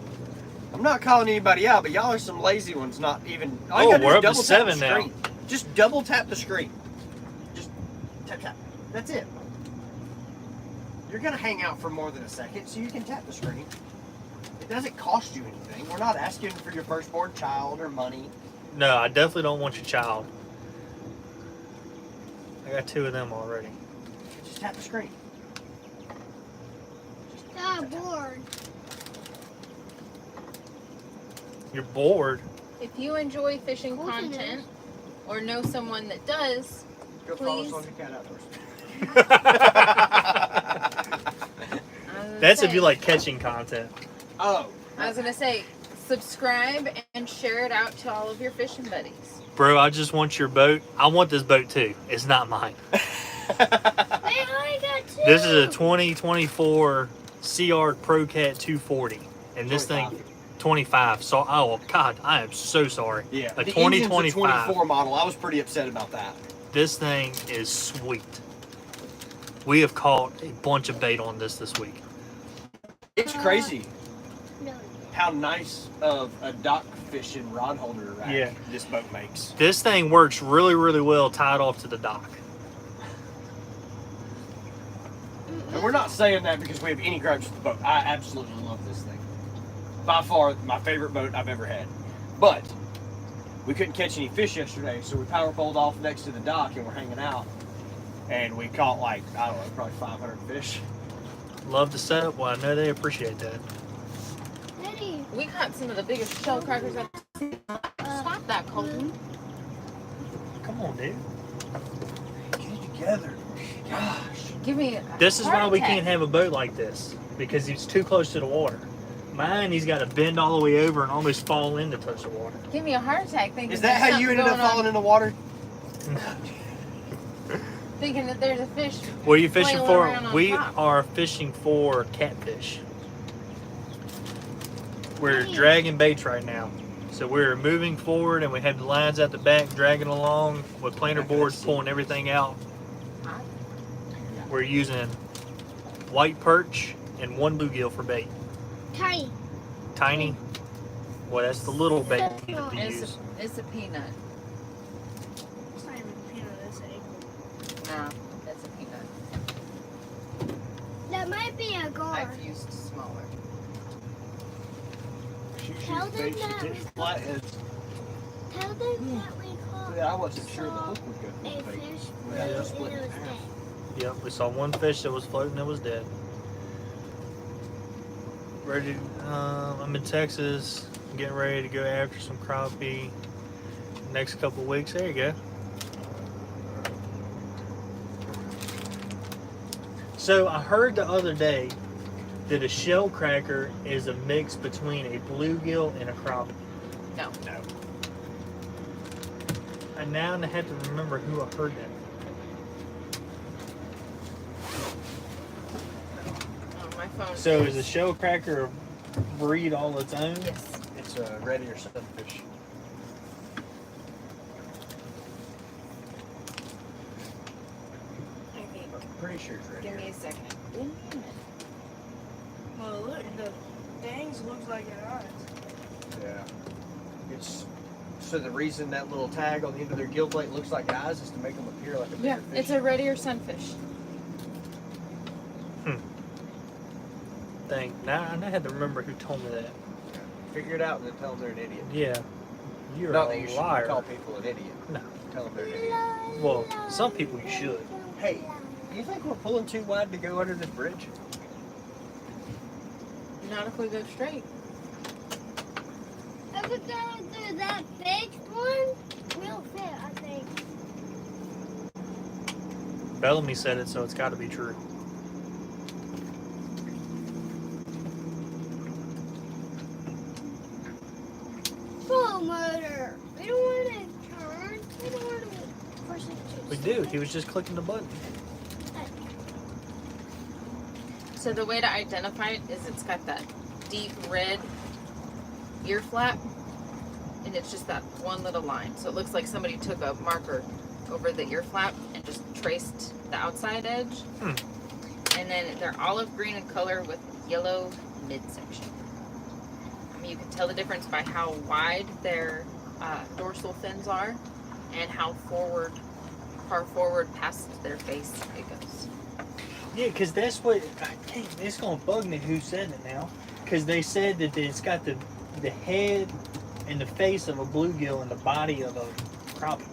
[SPEAKER 2] I'm not calling anybody out, but y'all are some lazy ones. Not even. All you
[SPEAKER 1] Oh,
[SPEAKER 2] gotta do
[SPEAKER 1] we're
[SPEAKER 2] is
[SPEAKER 1] up to
[SPEAKER 2] double tap
[SPEAKER 1] 7
[SPEAKER 2] the
[SPEAKER 1] now.
[SPEAKER 2] screen. Just double tap the screen. Just tap tap. That's it. You're gonna hang out for more than a second, so you can tap the screen. It doesn't cost you anything. We're not asking for your firstborn child or money.
[SPEAKER 1] No, I definitely don't want your child. I got 2 of them already.
[SPEAKER 2] Just tap the screen.
[SPEAKER 4] I'm bored.
[SPEAKER 1] You're bored.
[SPEAKER 5] If you enjoy fishing
[SPEAKER 4] Of course it
[SPEAKER 5] content or know someone that does,
[SPEAKER 2] Go follow us
[SPEAKER 5] Please.
[SPEAKER 2] on the Cat Outdoors.
[SPEAKER 1] That's if you like catching content.
[SPEAKER 2] Oh.
[SPEAKER 5] I was gonna say, subscribe and share it out to all of your fishing buddies.
[SPEAKER 1] Bro, I just want your boat. I want this boat too. It's not mine.
[SPEAKER 4] Wait, I got 2.
[SPEAKER 1] This is a 2024 CR Pro Cat 240. And this
[SPEAKER 2] 25.
[SPEAKER 1] thing, 25. So, oh, God, I am so sorry.
[SPEAKER 2] Yeah.
[SPEAKER 1] A
[SPEAKER 2] The engine's a
[SPEAKER 1] 2025.
[SPEAKER 2] 24 model. I was pretty upset about that.
[SPEAKER 1] This thing is sweet. We have caught a bunch of bait on this week.
[SPEAKER 2] It's crazy
[SPEAKER 4] No.
[SPEAKER 2] how nice of a dock fishing rod holder rack
[SPEAKER 1] Yeah.
[SPEAKER 2] this boat makes.
[SPEAKER 1] This thing works really, really well tied off to the dock.
[SPEAKER 2] And we're not saying that because we have any gripes with the boat. I absolutely love this thing. By far, my favorite boat I've ever had. But we couldn't catch any fish yesterday, so we power poled off next to the dock and we're hanging out. And we caught like, I don't know, probably 500 fish.
[SPEAKER 1] Love the setup. Well, I know they appreciate that.
[SPEAKER 4] Daddy.
[SPEAKER 5] We caught some of the biggest shell crackers I've seen. Stop that, Colton.
[SPEAKER 1] Come on, dude.
[SPEAKER 2] Get it together. Gosh.
[SPEAKER 5] Give me a
[SPEAKER 1] This is why
[SPEAKER 5] heart
[SPEAKER 1] we
[SPEAKER 5] attack.
[SPEAKER 1] can't have a boat like this. Because it's too close to the water. Mine, he's got to bend all the way over and almost fall in to touch the water.
[SPEAKER 5] Give me a heart attack thinking
[SPEAKER 2] Is that
[SPEAKER 5] there's
[SPEAKER 2] how you
[SPEAKER 5] something
[SPEAKER 2] ended up
[SPEAKER 5] going on.
[SPEAKER 2] falling in the water?
[SPEAKER 5] Thinking that there's a fish.
[SPEAKER 1] What are you fishing
[SPEAKER 5] flailing
[SPEAKER 1] for?
[SPEAKER 5] around on
[SPEAKER 1] We
[SPEAKER 5] top.
[SPEAKER 1] are fishing for catfish. We're dragging baits right now. So we're moving forward and we have the lines at the back dragging along with planer boards pulling everything out. We're using white perch and 1 bluegill for bait.
[SPEAKER 4] Tiny.
[SPEAKER 1] Tiny. Well, that's the little bait we need to
[SPEAKER 5] It's
[SPEAKER 1] use.
[SPEAKER 5] it's a peanut.
[SPEAKER 3] It's not even a peanut, it's an acorn.
[SPEAKER 5] No, that's a peanut.
[SPEAKER 4] That might be a guard.
[SPEAKER 5] I've used smaller.
[SPEAKER 4] Tell them that we
[SPEAKER 2] flatheads.
[SPEAKER 4] Tell them that we caught
[SPEAKER 2] Yeah, I wasn't sure the hook would go
[SPEAKER 4] a
[SPEAKER 2] through the bait.
[SPEAKER 4] fish
[SPEAKER 2] Yeah,
[SPEAKER 4] and
[SPEAKER 2] just
[SPEAKER 4] it
[SPEAKER 2] split
[SPEAKER 4] was
[SPEAKER 2] it in half.
[SPEAKER 4] dead.
[SPEAKER 1] Yep, we saw 1 fish that was floating that was dead. Ready? I'm in Texas, getting ready to go after some crappie. Next couple weeks. There you go. So I heard the other day that a shell cracker is a mix between a bluegill and a crappie.
[SPEAKER 5] No.
[SPEAKER 2] No.
[SPEAKER 1] And now I have to remember who I heard that.
[SPEAKER 5] Oh, my phone.
[SPEAKER 1] So is a shell cracker a breed all its own?
[SPEAKER 5] Yes.
[SPEAKER 2] It's a red ear sunfish.
[SPEAKER 5] I think.
[SPEAKER 2] Pretty sure it's red
[SPEAKER 5] Give
[SPEAKER 2] ear.
[SPEAKER 5] me a second.
[SPEAKER 3] Well, look, the dangs looks like an eyes.
[SPEAKER 2] Yeah. It's so the reason that little tag on the end of their gill plate looks like eyes is to make them appear like a bigger
[SPEAKER 5] Yeah,
[SPEAKER 2] fish.
[SPEAKER 5] it's a red ear sunfish.
[SPEAKER 1] Thing. Now I had to remember who told me that.
[SPEAKER 2] Figure it out and then tell them they're an idiot.
[SPEAKER 1] Yeah. You're
[SPEAKER 2] Not
[SPEAKER 1] a
[SPEAKER 2] that you should
[SPEAKER 1] liar.
[SPEAKER 2] call people an idiot.
[SPEAKER 1] No.
[SPEAKER 2] Tell them they're an idiot.
[SPEAKER 1] Well, some people you should.
[SPEAKER 2] Hey, do you think we're pulling too wide to go under this bridge?
[SPEAKER 5] Not if we go straight.
[SPEAKER 4] If we go through that big one, we'll fit, I think.
[SPEAKER 1] Bellamy said it, so it's got to be true.
[SPEAKER 4] motor. We don't want to turn. We don't want to push it.
[SPEAKER 1] We do. He was just clicking the button.
[SPEAKER 5] So the way to identify it is it's got that deep red ear flap, and it's just that one little line. So it looks like somebody took a marker over the ear flap and just traced the outside edge. And then they're olive green in color with yellow midsection. I mean, you can tell the difference by how wide their dorsal fins are and how far forward past their face it goes.
[SPEAKER 1] Yeah, because that's what. Dang, it's going to bug me who said it now. Because they said that it's got the head and the face of a bluegill and the body of a crappie.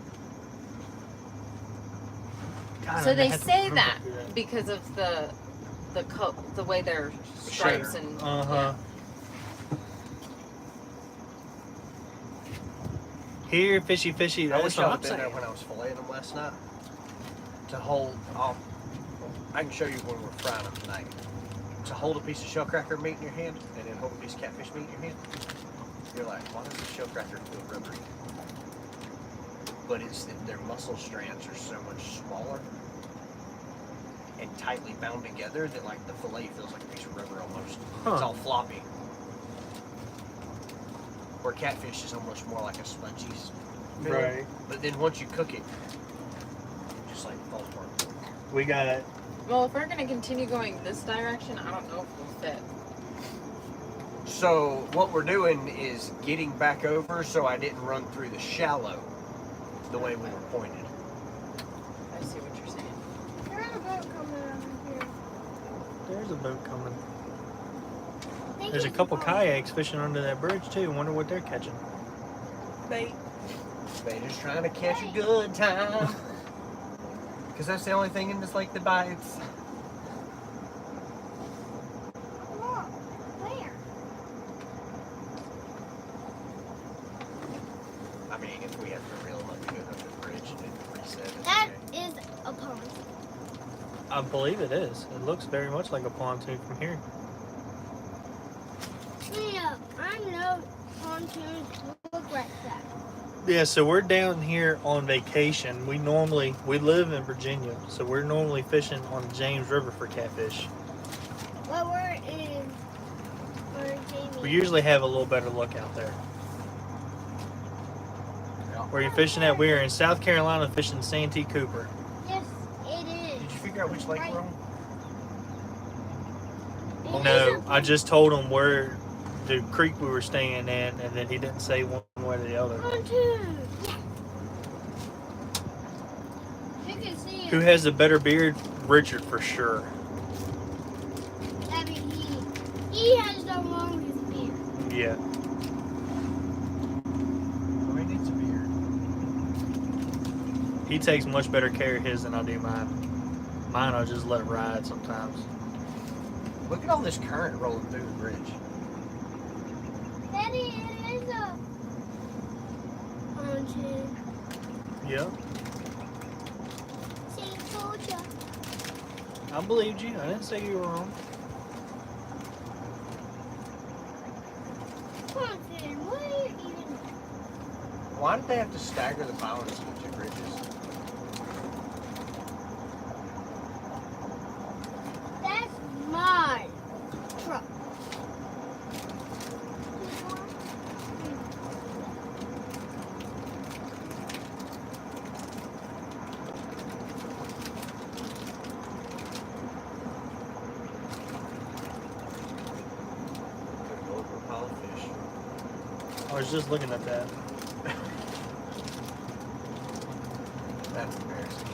[SPEAKER 1] God,
[SPEAKER 5] So
[SPEAKER 1] I
[SPEAKER 5] they
[SPEAKER 1] have to
[SPEAKER 5] say
[SPEAKER 1] remember
[SPEAKER 5] that
[SPEAKER 1] that.
[SPEAKER 5] because of the way their stripes and
[SPEAKER 1] Here, fishy.
[SPEAKER 2] I
[SPEAKER 1] That's
[SPEAKER 2] wish
[SPEAKER 1] what
[SPEAKER 2] I'd
[SPEAKER 1] I'm
[SPEAKER 2] have been there
[SPEAKER 1] saying.
[SPEAKER 2] when I was filleting them last night. To hold, I can show you when we're frying them tonight. To hold a piece of shell cracker meat in your hand and then hold a piece of catfish meat in your hand. You're like, why does the shell cracker feel rubbery? But it's that their muscle strands are so much smaller and tightly bound together that like the fillet feels like a piece of rubber almost. It's all floppy. Where catfish is almost more like a spongy feeling.
[SPEAKER 1] Right.
[SPEAKER 2] But then once you cook it, just like falls apart.
[SPEAKER 1] We got it.
[SPEAKER 5] well, if we're gonna continue going this direction, I don't know if we'll fit.
[SPEAKER 2] So what we're doing is getting back over so I didn't run through the shallow the way we were pointed.
[SPEAKER 5] I see what you're saying.
[SPEAKER 4] There's a boat coming over here.
[SPEAKER 1] There's a boat coming.
[SPEAKER 4] I think
[SPEAKER 1] There's a
[SPEAKER 4] it's
[SPEAKER 1] couple
[SPEAKER 4] boat.
[SPEAKER 1] kayaks fishing under that bridge too. Wonder what they're catching.
[SPEAKER 3] Bait.
[SPEAKER 2] They just trying to catch a good time. Because that's the only thing in this lake that bites.
[SPEAKER 4] Look, where?
[SPEAKER 2] I mean, if we have to reel them up to go over the bridge and then reset it.
[SPEAKER 4] That is a pond.
[SPEAKER 1] I believe it is. It looks very much like a pontoon from here.
[SPEAKER 4] Yeah, I know pontoons look like that.
[SPEAKER 1] Yeah, so we're down here on vacation. We live in Virginia, so we're normally fishing on the James River for catfish.
[SPEAKER 4] Well, we're in Virginia.
[SPEAKER 1] We usually have a little better look out there. Where you're fishing at, we're in South Carolina fishing Santee Cooper.
[SPEAKER 4] Yes, it is.
[SPEAKER 2] Did you figure out which lake we're on?
[SPEAKER 4] It
[SPEAKER 1] No,
[SPEAKER 4] is a-
[SPEAKER 1] I just told him where the creek we were staying in, and then he didn't say one way or the other.
[SPEAKER 4] pontoon. Yeah. You can see it.
[SPEAKER 1] Who has a better beard? Richard, for sure.
[SPEAKER 4] I mean, he has the longest beard.
[SPEAKER 1] Yeah.
[SPEAKER 2] I mean, it's a beard.
[SPEAKER 1] He takes much better care of his than I do mine. Mine, I'll just let it ride sometimes.
[SPEAKER 2] Look at all this current rolling through the bridge.
[SPEAKER 4] Daddy, it is a pontoon.
[SPEAKER 1] Yeah,
[SPEAKER 4] See, told ya.
[SPEAKER 1] I believed you. I didn't say you were wrong.
[SPEAKER 4] Pontoon, what are you even?
[SPEAKER 2] Why did they have to stagger the balance of the two bridges?
[SPEAKER 4] That's my truck.
[SPEAKER 2] Gonna go over a pile of fish.
[SPEAKER 1] I was just looking at that.
[SPEAKER 2] That's embarrassing.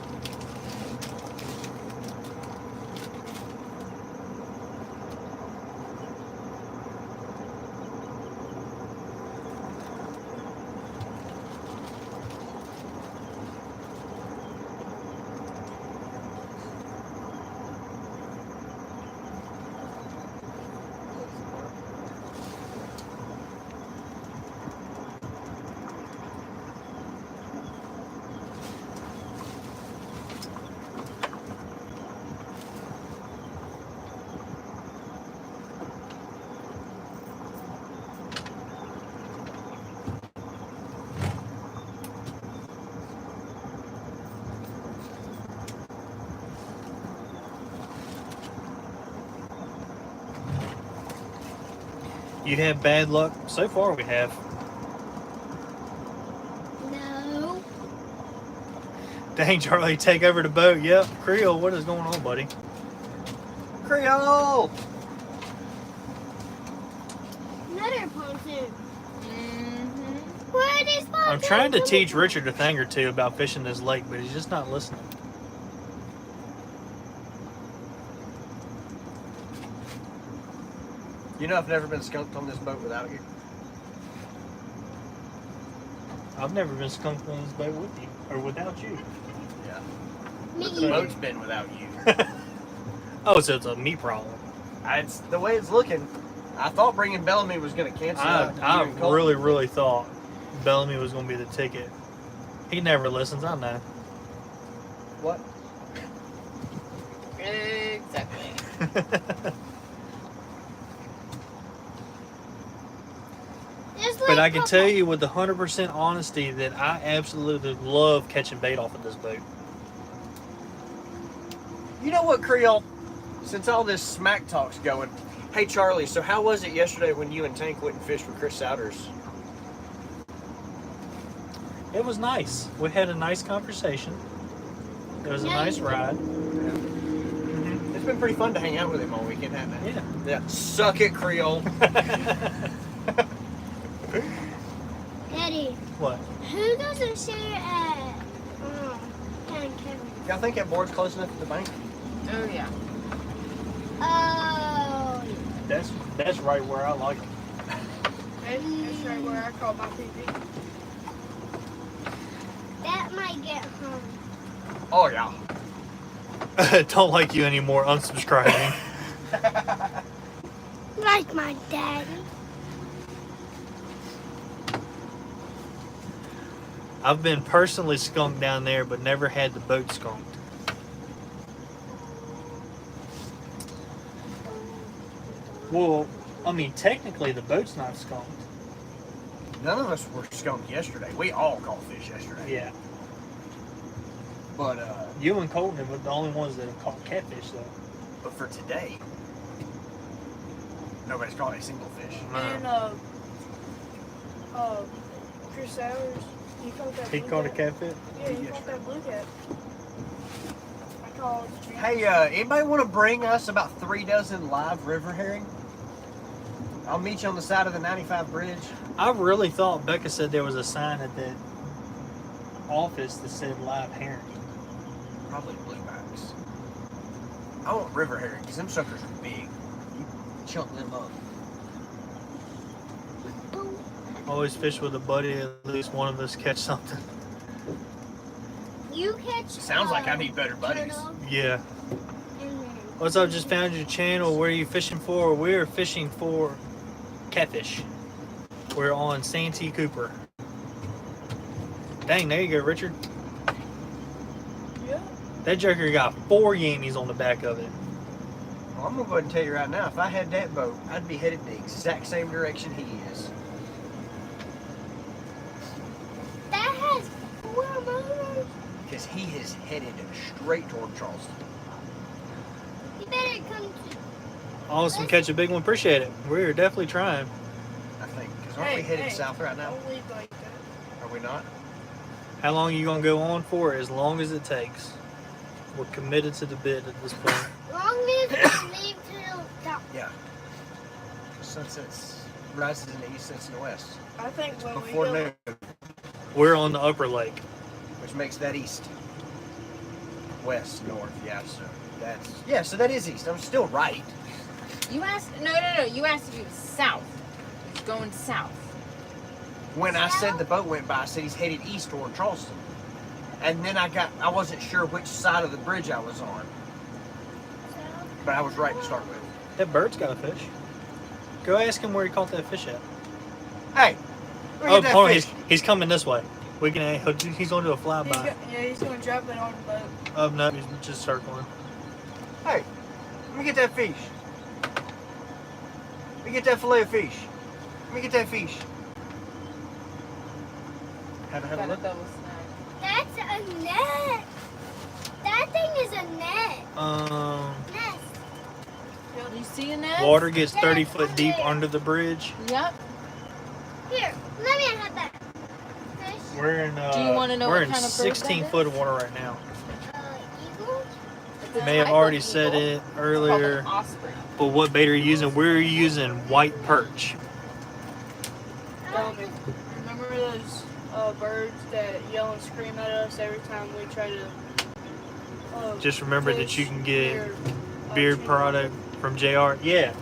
[SPEAKER 1] You have bad luck? So far we have.
[SPEAKER 4] No.
[SPEAKER 1] Dang, Charlie, take over the boat. Yep. Creole, what is going on, buddy?
[SPEAKER 2] Creole!
[SPEAKER 4] Another pontoon.
[SPEAKER 5] Mm-hmm.
[SPEAKER 4] What are these pontoons?
[SPEAKER 1] I'm trying to teach Richard a thing or two about fishing this lake, but he's just not listening.
[SPEAKER 2] You know I've never been skunked on this boat without you.
[SPEAKER 1] I've never been skunked on this boat with you, or without you.
[SPEAKER 2] Yeah.
[SPEAKER 4] Me
[SPEAKER 2] The
[SPEAKER 4] either.
[SPEAKER 2] boat's been without you.
[SPEAKER 1] Oh, so it's a me problem.
[SPEAKER 2] It's the way it's looking. I thought bringing Bellamy was going to cancel out.
[SPEAKER 1] I
[SPEAKER 2] you and Colton.
[SPEAKER 1] really thought Bellamy was going to be the ticket. He never listens, I know.
[SPEAKER 2] What?
[SPEAKER 5] Exactly.
[SPEAKER 4] Just
[SPEAKER 1] But
[SPEAKER 4] like
[SPEAKER 1] I can
[SPEAKER 4] Papa.
[SPEAKER 1] tell you with 100% honesty that I absolutely love catching bait off of this boat.
[SPEAKER 2] You know what, Creole? Since all this smack talk's going, hey Charlie, so how was it yesterday when you and Tank went and fished with Chris Souders?
[SPEAKER 1] It was nice. We had a nice conversation. It was a nice ride.
[SPEAKER 2] It's been pretty fun to hang out with him all weekend, hasn't it?
[SPEAKER 1] Yeah.
[SPEAKER 2] Yeah. Suck it, Creole.
[SPEAKER 4] Daddy,
[SPEAKER 1] What?
[SPEAKER 4] who doesn't share at Tank Kevin?
[SPEAKER 2] Y'all think that board's close enough to the bank?
[SPEAKER 5] Oh yeah.
[SPEAKER 4] Oh,
[SPEAKER 1] That's right where I like it.
[SPEAKER 3] That's right where I call my TV.
[SPEAKER 4] that might get home.
[SPEAKER 2] Oh, yeah.
[SPEAKER 1] Don't like you anymore. Unsubscribing.
[SPEAKER 4] Like my daddy.
[SPEAKER 1] I've been personally skunked down there, but never had the boat skunked. Well, I mean, technically the boat's not skunked.
[SPEAKER 2] None of us were skunked yesterday. We all caught fish yesterday.
[SPEAKER 1] Yeah.
[SPEAKER 2] But
[SPEAKER 1] You and Colton were the only ones that have caught catfish, though.
[SPEAKER 2] but for today, nobody's caught a single fish.
[SPEAKER 3] And Chris Sowers, he caught that
[SPEAKER 1] He
[SPEAKER 3] blue
[SPEAKER 1] caught a
[SPEAKER 3] cat.
[SPEAKER 1] catfish?
[SPEAKER 3] Yeah, he caught that blue cat. I called.
[SPEAKER 2] Hey, anybody want to bring us about 3 dozen live river herring? I'll meet you on the side of the 95 bridge.
[SPEAKER 1] I really thought Becca said there was a sign at that office that said live herring.
[SPEAKER 2] Probably bluebacks. I want river herring because them suckers are big. You chunk them up.
[SPEAKER 1] Always fish with a buddy, at least one of us catch something.
[SPEAKER 4] You catch.
[SPEAKER 2] Sounds like I need better buddies.
[SPEAKER 4] turtle
[SPEAKER 1] Yeah.
[SPEAKER 4] and then-
[SPEAKER 1] What's up? Just found your channel. Where are you fishing for? We're fishing for catfish. We're on Santee Cooper. Dang, there you go, Richard.
[SPEAKER 3] Yeah.
[SPEAKER 1] That joker got 4 yammies on the back of it.
[SPEAKER 2] Well, I'm gonna go ahead and tell you right now, if I had that boat, I'd be headed the exact same direction he is.
[SPEAKER 4] That has 4 motors.
[SPEAKER 2] Because he is headed straight toward Charleston.
[SPEAKER 4] You better come to.
[SPEAKER 1] Awesome, catch a big one. Appreciate it. We're definitely trying.
[SPEAKER 2] I think. Because aren't we headed south right now?
[SPEAKER 3] Don't leave like that.
[SPEAKER 2] Are we not?
[SPEAKER 1] How long are you gonna go on for? As long as it takes. We're committed to the bid at this point.
[SPEAKER 4] Long as you leave till dark.
[SPEAKER 2] Yeah. Sunset rises in the east, sets in the west.
[SPEAKER 3] I think when
[SPEAKER 2] Before
[SPEAKER 3] we go,
[SPEAKER 2] noon,
[SPEAKER 1] We're on the upper lake.
[SPEAKER 2] which makes that east. West, north, yeah, so that's... Yeah, so that is east. I'm still right.
[SPEAKER 5] You asked no. You asked if he was south. He's going south.
[SPEAKER 2] When I said the boat went by, I said he's headed east toward Charleston. And then I wasn't sure which side of the bridge I was on. But I was right to start with.
[SPEAKER 1] That bird's got a fish. Go ask him where he caught that fish at.
[SPEAKER 2] Hey! Where
[SPEAKER 1] Oh,
[SPEAKER 2] you get that
[SPEAKER 1] hold on.
[SPEAKER 2] fish?
[SPEAKER 1] He's coming this way. We can. He's going to do a flyby.
[SPEAKER 3] he's gonna drop it on the boat.
[SPEAKER 1] Oh no, he's just circling.
[SPEAKER 2] Hey, let me get that fish. Let me get that fillet of fish. Let me get that fish. Have a
[SPEAKER 5] Got a
[SPEAKER 2] look.
[SPEAKER 5] double snag.
[SPEAKER 4] That's a net. That thing is a net.
[SPEAKER 1] Um,
[SPEAKER 4] Nest.
[SPEAKER 5] You seeing this?
[SPEAKER 1] Water gets 30 foot deep under the bridge.
[SPEAKER 5] Yep.
[SPEAKER 4] Here, let me have that fish.
[SPEAKER 1] We're in.
[SPEAKER 5] Do you wanna know
[SPEAKER 1] we're
[SPEAKER 5] what
[SPEAKER 1] in
[SPEAKER 5] kind of bird
[SPEAKER 1] 16
[SPEAKER 5] that
[SPEAKER 1] foot
[SPEAKER 5] is?
[SPEAKER 1] of water right now.
[SPEAKER 4] Eagle?
[SPEAKER 5] It's a
[SPEAKER 1] May have
[SPEAKER 5] type
[SPEAKER 1] already
[SPEAKER 5] of
[SPEAKER 1] said
[SPEAKER 5] eagle.
[SPEAKER 1] it
[SPEAKER 5] It's called
[SPEAKER 1] earlier.
[SPEAKER 5] an osprey.
[SPEAKER 1] But what bait are you using? We're using white perch.
[SPEAKER 3] Remember those birds that yell and scream at us every time we try to
[SPEAKER 1] Just remember that
[SPEAKER 3] fish
[SPEAKER 1] you can get
[SPEAKER 3] their,
[SPEAKER 1] beard
[SPEAKER 3] tuna?
[SPEAKER 1] product from JR. Yeah,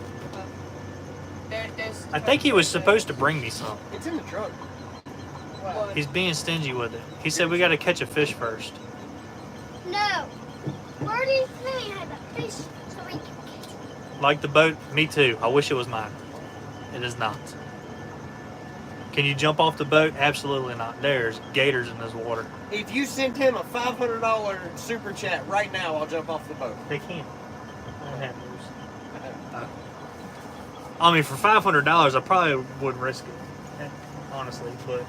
[SPEAKER 3] There's
[SPEAKER 1] I think he was supposed to bring me some.
[SPEAKER 2] It's in the truck.
[SPEAKER 3] What?
[SPEAKER 1] He's being stingy with it. He said we got to catch a fish first.
[SPEAKER 4] No. Birdie, let me have that fish so we can catch it.
[SPEAKER 1] Like the boat? Me too. I wish it was mine. It is not. Can you jump off the boat? Absolutely not. There's gators in this water.
[SPEAKER 2] If you send him a $500 super chat right now, I'll jump off the boat.
[SPEAKER 1] They can't. I don't have those. I mean, for $500, I probably wouldn't risk it, honestly. But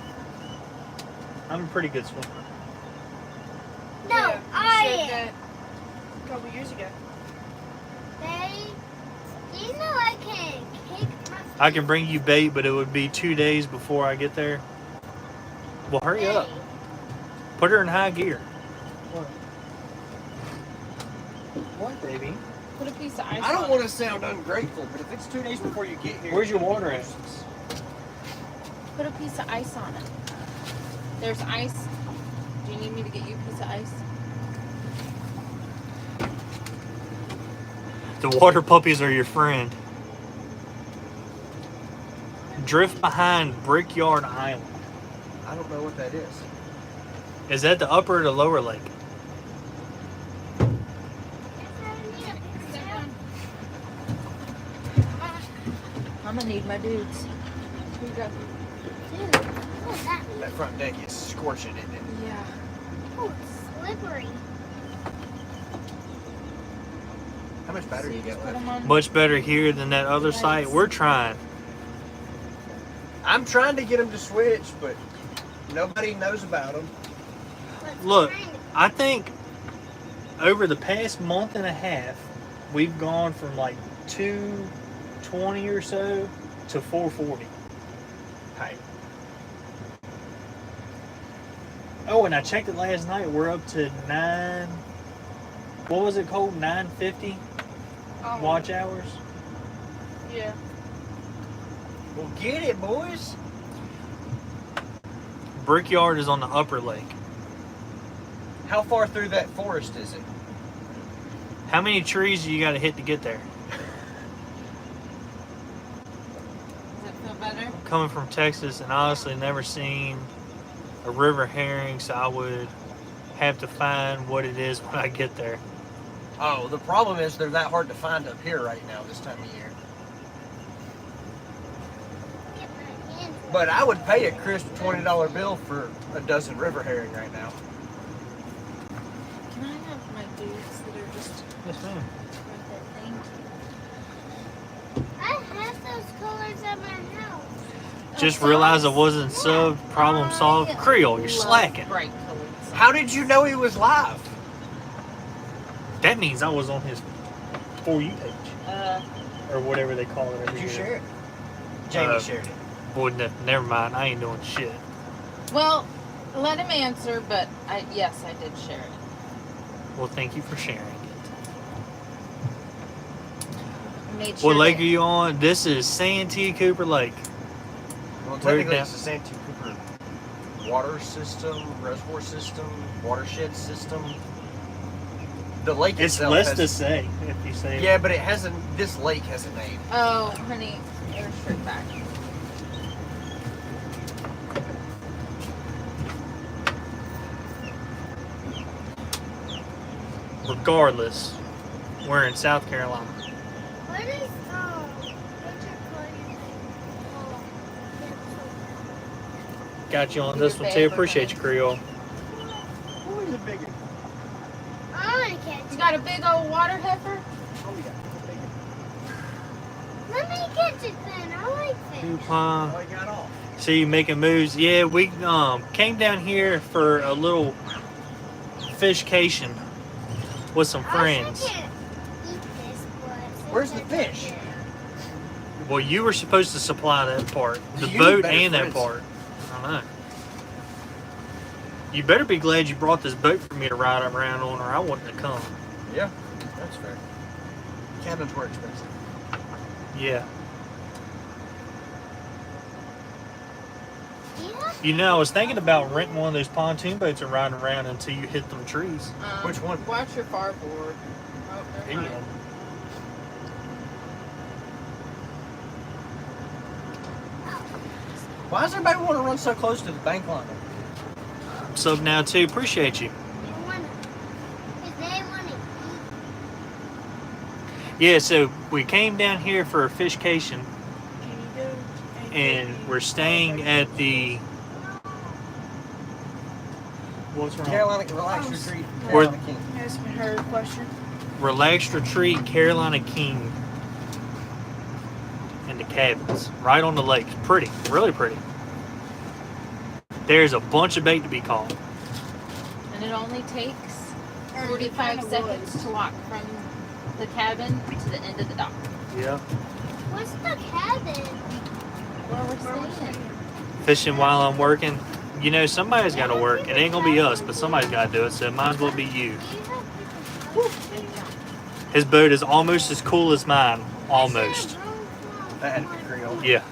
[SPEAKER 1] I'm a pretty good swimmer.
[SPEAKER 4] No,
[SPEAKER 3] Yeah, you
[SPEAKER 4] I
[SPEAKER 3] said
[SPEAKER 4] am.
[SPEAKER 3] that a couple years ago.
[SPEAKER 4] Do you know I can kick my feet?
[SPEAKER 1] I can bring you bait, but it would be 2 days before I get there. Well, hurry up. Put her in high gear. What? What, baby?
[SPEAKER 5] Put a piece of ice
[SPEAKER 2] I don't
[SPEAKER 5] on
[SPEAKER 2] want
[SPEAKER 5] it.
[SPEAKER 2] to sound ungrateful, but if it's 2 days before you get here,
[SPEAKER 1] Where's your water at?
[SPEAKER 5] Put a piece of ice on it. There's ice. Do you need me to get you a piece of ice?
[SPEAKER 1] The water puppies are your friend. Drift behind Brickyard Island.
[SPEAKER 2] I don't know what that is.
[SPEAKER 1] Is that the upper or the lower lake?
[SPEAKER 5] I'm gonna need my dudes.
[SPEAKER 3] We got
[SPEAKER 4] Dude, what's that?
[SPEAKER 2] That front deck is scorching, isn't it?
[SPEAKER 5] Yeah.
[SPEAKER 4] Oh, it's slippery.
[SPEAKER 2] How much battery you got
[SPEAKER 5] Put
[SPEAKER 2] left?
[SPEAKER 5] 'em on.
[SPEAKER 1] Much better here than that other site. We're trying.
[SPEAKER 2] I'm trying to get him to switch, but nobody knows about them.
[SPEAKER 4] What's
[SPEAKER 1] Look,
[SPEAKER 4] behind it?
[SPEAKER 1] I think over the past month and a half, we've gone from like 220 or so to 440.
[SPEAKER 2] Hey,
[SPEAKER 1] Oh, and I checked it last night. We're up to 9. What was it called? 950 watch hours.
[SPEAKER 3] Yeah.
[SPEAKER 2] well, get it, boys.
[SPEAKER 1] Brickyard is on the upper lake.
[SPEAKER 2] How far through that forest is it?
[SPEAKER 1] How many trees do you got to hit to get there?
[SPEAKER 5] Does it feel better?
[SPEAKER 1] Coming from Texas and honestly never seen a river herring, so I would have to find what it is when I get there.
[SPEAKER 2] Oh, the problem is they're that hard to find up here right now this time of year.
[SPEAKER 4] Get my hands on
[SPEAKER 2] But I would pay a crisp $20 bill for a dozen river herring right now.
[SPEAKER 5] Can I have my dudes that are just
[SPEAKER 1] Yes, ma'am.
[SPEAKER 5] right there? Thank you.
[SPEAKER 4] it. I have those colors at my house.
[SPEAKER 1] Just realized I wasn't sub. Problem solved. Creole, you're
[SPEAKER 5] Love
[SPEAKER 1] slacking.
[SPEAKER 5] bright colors.
[SPEAKER 2] How did you know he was live?
[SPEAKER 1] That means I was on his For You page. Or whatever they call it every
[SPEAKER 2] Did you
[SPEAKER 1] year.
[SPEAKER 2] share it? Jamie
[SPEAKER 1] Uh,
[SPEAKER 2] shared it.
[SPEAKER 1] Boy, never mind. I ain't doing shit.
[SPEAKER 5] Well, let him answer, but yes, I did share it.
[SPEAKER 1] Well, thank you for sharing it.
[SPEAKER 5] I made sure
[SPEAKER 1] What lake
[SPEAKER 5] that-
[SPEAKER 1] are you on? This is Santee Cooper Lake.
[SPEAKER 2] Well,
[SPEAKER 1] Where
[SPEAKER 2] technically
[SPEAKER 1] down-
[SPEAKER 2] it's the Santee Cooper water system, reservoir system, watershed system. The lake
[SPEAKER 1] It's
[SPEAKER 2] itself
[SPEAKER 1] less
[SPEAKER 2] has,
[SPEAKER 1] to say if you say.
[SPEAKER 2] Yeah, but it hasn't. This lake has a name.
[SPEAKER 5] Oh, honey, air straight back.
[SPEAKER 1] Regardless, we're in South Carolina.
[SPEAKER 4] What is what's your color?
[SPEAKER 1] Got you on this one too. Appreciate you, Creole.
[SPEAKER 2] Who is a bigger?
[SPEAKER 4] I want to catch
[SPEAKER 5] You
[SPEAKER 4] it.
[SPEAKER 5] got a big old water heifer?
[SPEAKER 2] Oh yeah,
[SPEAKER 4] Let me catch it then. I like fish.
[SPEAKER 1] Coupon.
[SPEAKER 2] Oh, he got off.
[SPEAKER 1] See you making moves. Yeah, we came down here for a little fishcation with some
[SPEAKER 4] I
[SPEAKER 1] friends.
[SPEAKER 4] also can't eat this, but
[SPEAKER 2] Where's the fish?
[SPEAKER 1] Well, you were supposed to supply that part, the
[SPEAKER 2] You
[SPEAKER 1] boat
[SPEAKER 2] better
[SPEAKER 1] and that
[SPEAKER 2] friends.
[SPEAKER 1] part. I don't know. You better be glad you brought this boat for me to ride around on, or I wouldn't have come.
[SPEAKER 2] Yeah, that's fair. Cabins were expensive.
[SPEAKER 1] Yeah.
[SPEAKER 4] Yeah.
[SPEAKER 1] You know, I was thinking about renting one of those pontoon boats and riding around until you hit them trees.
[SPEAKER 2] Which one?
[SPEAKER 5] Watch your farboard. Oh, never
[SPEAKER 1] Any
[SPEAKER 5] mind.
[SPEAKER 1] of them.
[SPEAKER 2] Why does everybody want to run so close to the bank line?
[SPEAKER 1] Sub now too. Appreciate you.
[SPEAKER 4] They wanna. Cause they wanna eat.
[SPEAKER 1] Yeah, so we came down here for a fishcation,
[SPEAKER 3] Can you go?
[SPEAKER 1] and we're staying at the. What's wrong?
[SPEAKER 2] Carolina Relax Retreat.
[SPEAKER 1] Where-
[SPEAKER 2] Carolina King.
[SPEAKER 3] Asking her a question.
[SPEAKER 1] Relaxed Retreat, Carolina King, and the cabins right on the lake. Pretty, really pretty. There's a bunch of bait to be caught.
[SPEAKER 5] And it only takes
[SPEAKER 3] Or it
[SPEAKER 5] 45
[SPEAKER 3] kinda
[SPEAKER 5] seconds
[SPEAKER 3] was.
[SPEAKER 5] to walk from the cabin to the end of the dock.
[SPEAKER 1] Yeah.
[SPEAKER 4] What's the cabin?
[SPEAKER 5] Where we're staying.
[SPEAKER 1] Fishing while I'm working. You know, somebody's got to work. It ain't gonna be us, but somebody's got to do it. So it might as well be you.
[SPEAKER 4] Do you have different
[SPEAKER 1] His boat is almost as cool as mine. Almost.
[SPEAKER 2] That had to be Creole.
[SPEAKER 1] Yeah.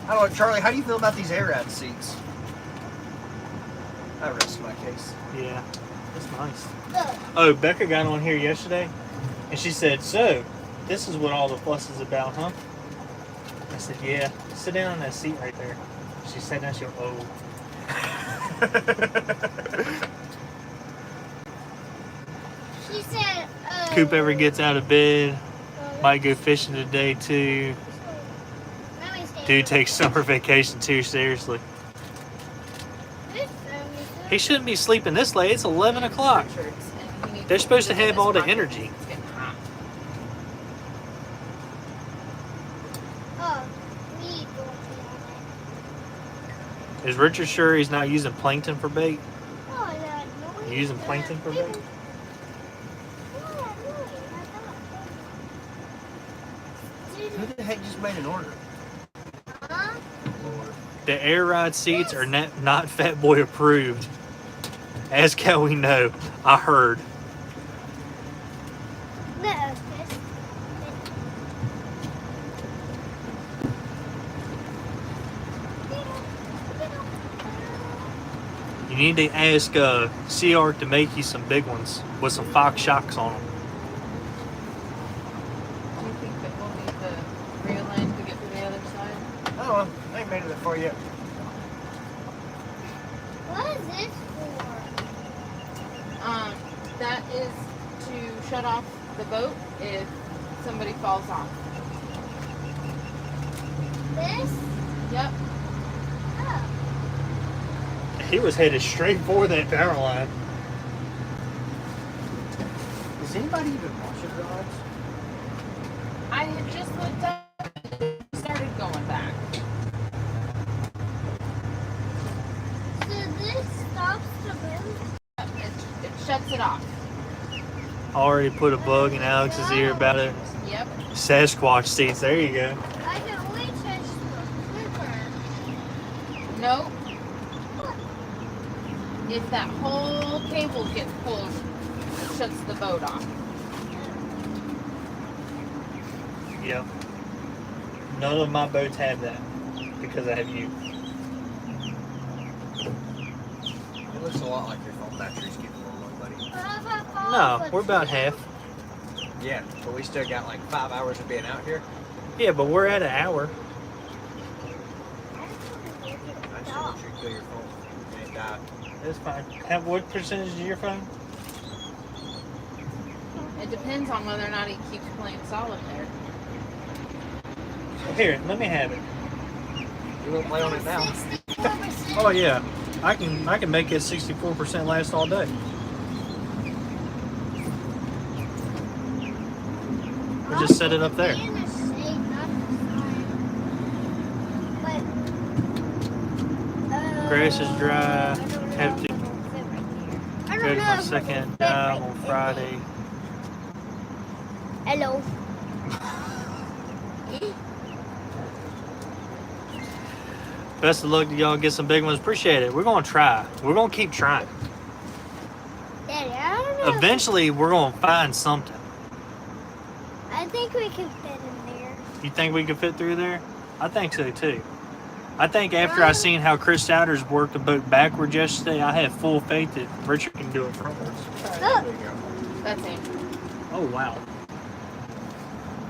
[SPEAKER 2] I don't know, Charlie, how do you feel about these air ride seats? I rest my case.
[SPEAKER 1] Yeah. That's nice.
[SPEAKER 4] Look.
[SPEAKER 1] Oh, Becca got on here yesterday, and she said, "So, this is what all the fuss is about, huh?" I said, "Yeah. Sit down on that seat right there." She sat down. She went, "Oh."
[SPEAKER 4] She said,
[SPEAKER 1] Coop ever gets out of bed, might go fishing today too. Dude takes summer vacation too seriously. He shouldn't be sleeping this late. It's 11 o'clock. They're supposed to have all the energy.
[SPEAKER 5] It's getting hot.
[SPEAKER 4] Oh, we going to
[SPEAKER 1] Is Richard sure he's not using plankton for bait?
[SPEAKER 4] Oh, that noise.
[SPEAKER 1] You using plankton for bait?
[SPEAKER 2] Who the heck just made an order?
[SPEAKER 4] Huh?
[SPEAKER 1] The air ride seats are not Fat Boy approved. As can we know, I heard.
[SPEAKER 4] No, this.
[SPEAKER 1] You need to ask Sea Arc to make you some big ones with some Fox shocks on them.
[SPEAKER 5] Do you think that we'll need the reel line to get to the other side?
[SPEAKER 2] I don't know. I ain't made it that far yet.
[SPEAKER 4] What is this for?
[SPEAKER 5] That is to shut off the boat if somebody falls off.
[SPEAKER 4] This?
[SPEAKER 5] Yep.
[SPEAKER 4] Oh.
[SPEAKER 1] He was headed straight for that power line.
[SPEAKER 2] Does anybody even wash your rods?
[SPEAKER 5] I had just looked up and started going back.
[SPEAKER 4] So this stops the boat?
[SPEAKER 5] It shuts it off.
[SPEAKER 1] Already put a bug in Alex's ear about it.
[SPEAKER 5] Yep.
[SPEAKER 1] Sasquatch seats. There you go.
[SPEAKER 4] I can only touch the clipper.
[SPEAKER 5] Nope. If that whole cable gets pulled, it shuts the boat off.
[SPEAKER 1] Yep. None of my boats have that because I have you.
[SPEAKER 2] It looks a lot like your phone battery's getting low, buddy.
[SPEAKER 4] What if I fall
[SPEAKER 1] No,
[SPEAKER 4] off a
[SPEAKER 1] we're about
[SPEAKER 4] tree?
[SPEAKER 1] half.
[SPEAKER 2] Yeah, but we still got like 5 hours of being out here.
[SPEAKER 1] Yeah, but we're at an hour.
[SPEAKER 2] I just want you to kill your phone. It ain't died.
[SPEAKER 1] That's fine. What percentage is your phone?
[SPEAKER 5] It depends on whether or not he keeps playing solitaire.
[SPEAKER 1] Here, let me have it.
[SPEAKER 2] You won't play on it now.
[SPEAKER 4] 64%.
[SPEAKER 1] Oh yeah, I can make it 64% last all day. We'll just set it up there.
[SPEAKER 4] In the shade, not the sun. But,
[SPEAKER 1] Grass is dry.
[SPEAKER 4] I don't know
[SPEAKER 1] Have
[SPEAKER 4] if
[SPEAKER 1] to-
[SPEAKER 4] it'll fit right here. I don't
[SPEAKER 1] Created my
[SPEAKER 4] know.
[SPEAKER 1] second dive on Friday.
[SPEAKER 4] Hello.
[SPEAKER 1] Best of luck to y'all. Get some big ones. Appreciate it. We're gonna try. We're gonna keep trying.
[SPEAKER 4] Daddy, I don't know.
[SPEAKER 1] Eventually, we're gonna find something.
[SPEAKER 4] I think we can fit in there.
[SPEAKER 1] You think we can fit through there? I think so too. I think after I seen how Chris Souders worked the boat backwards yesterday, I have full faith that Richard can do it frontwards.
[SPEAKER 4] Look.
[SPEAKER 5] That's it.
[SPEAKER 1] Oh wow.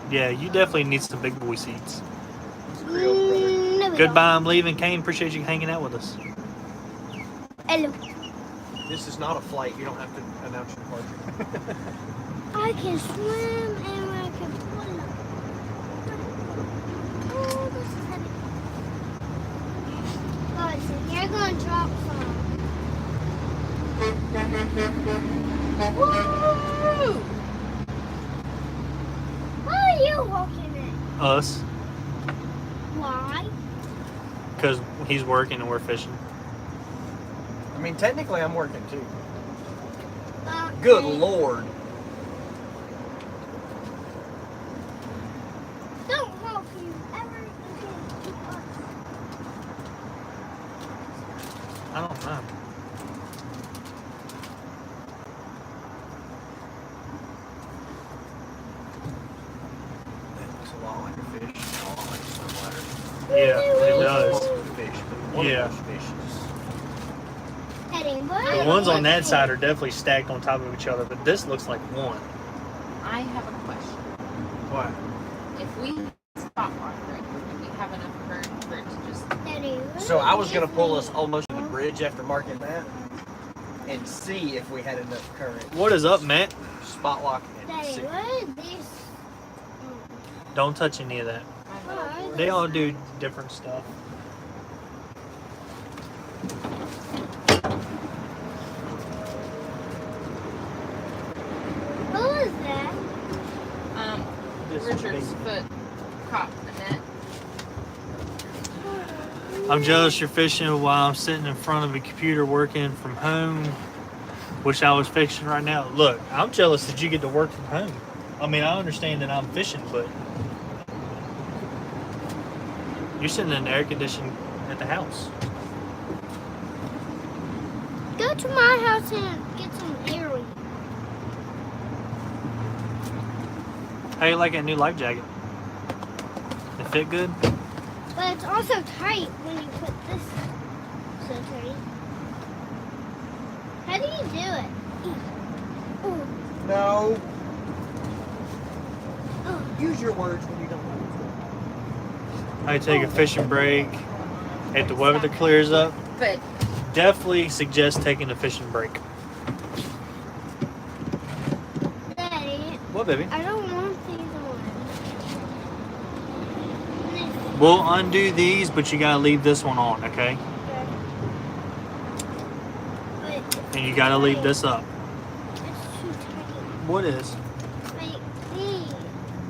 [SPEAKER 1] Yeah, you definitely need some big boy seats.
[SPEAKER 4] No, we
[SPEAKER 1] Goodbye, I'm leaving. Kane, appreciate you hanging out with us.
[SPEAKER 4] don't. Hello.
[SPEAKER 2] This is not a flight. You don't have to announce your departure.
[SPEAKER 4] I can swim and I can pull up. Oh, this is heavy. Guys, so you're going to drop some. Woo! Why are you walking it?
[SPEAKER 1] Us,
[SPEAKER 4] Why?
[SPEAKER 1] because he's working and we're fishing.
[SPEAKER 2] I mean, technically, I'm working too.
[SPEAKER 4] Uh,
[SPEAKER 2] Good Lord.
[SPEAKER 4] Don't walk you ever again.
[SPEAKER 1] I don't know.
[SPEAKER 2] That looks a lot like a fish, a lot like a swim ladder.
[SPEAKER 1] Yeah, it does.
[SPEAKER 2] Fish, but one
[SPEAKER 1] Yeah.
[SPEAKER 2] of those fishes.
[SPEAKER 4] Eddie, what?
[SPEAKER 1] The ones on that side are definitely stacked on top of each other, but this looks like one.
[SPEAKER 5] I have a question.
[SPEAKER 2] What?
[SPEAKER 5] If we spot water it, do we have enough current for it to just...
[SPEAKER 4] Eddie, what
[SPEAKER 2] So I was
[SPEAKER 4] is
[SPEAKER 2] gonna pull us
[SPEAKER 4] this?
[SPEAKER 2] almost to the bridge after marking that, and see if we had enough current.
[SPEAKER 1] What is up, Matt?
[SPEAKER 2] Spot lock and
[SPEAKER 4] Daddy,
[SPEAKER 2] see.
[SPEAKER 4] what is this?
[SPEAKER 1] Don't touch any of that. They all do different stuff.
[SPEAKER 4] What was that?
[SPEAKER 5] Richard's foot caught the net.
[SPEAKER 1] I'm jealous you're fishing while I'm sitting in front of a computer working from home, which I was fishing right now. Look, I'm jealous that you get to work from home. I mean, I understand that I'm fishing, but you're sitting in the air conditioning at the house.
[SPEAKER 4] Go to my house and get some air.
[SPEAKER 1] How you like that new life jacket? It fit good?
[SPEAKER 4] But it's also tight when you put this so tight. How do you do it? Ooh.
[SPEAKER 2] No.
[SPEAKER 4] Oh.
[SPEAKER 2] Use your words when you don't know.
[SPEAKER 1] I take a fishing break. If the weather clears up,
[SPEAKER 5] But
[SPEAKER 1] definitely suggest taking a fishing break.
[SPEAKER 4] Daddy,
[SPEAKER 1] What, baby?
[SPEAKER 4] I don't want these on.
[SPEAKER 1] We'll undo these, but you gotta leave this one on, okay?
[SPEAKER 4] But
[SPEAKER 1] And you gotta leave this up.
[SPEAKER 4] it's too tight.
[SPEAKER 1] What is?
[SPEAKER 4] Like these.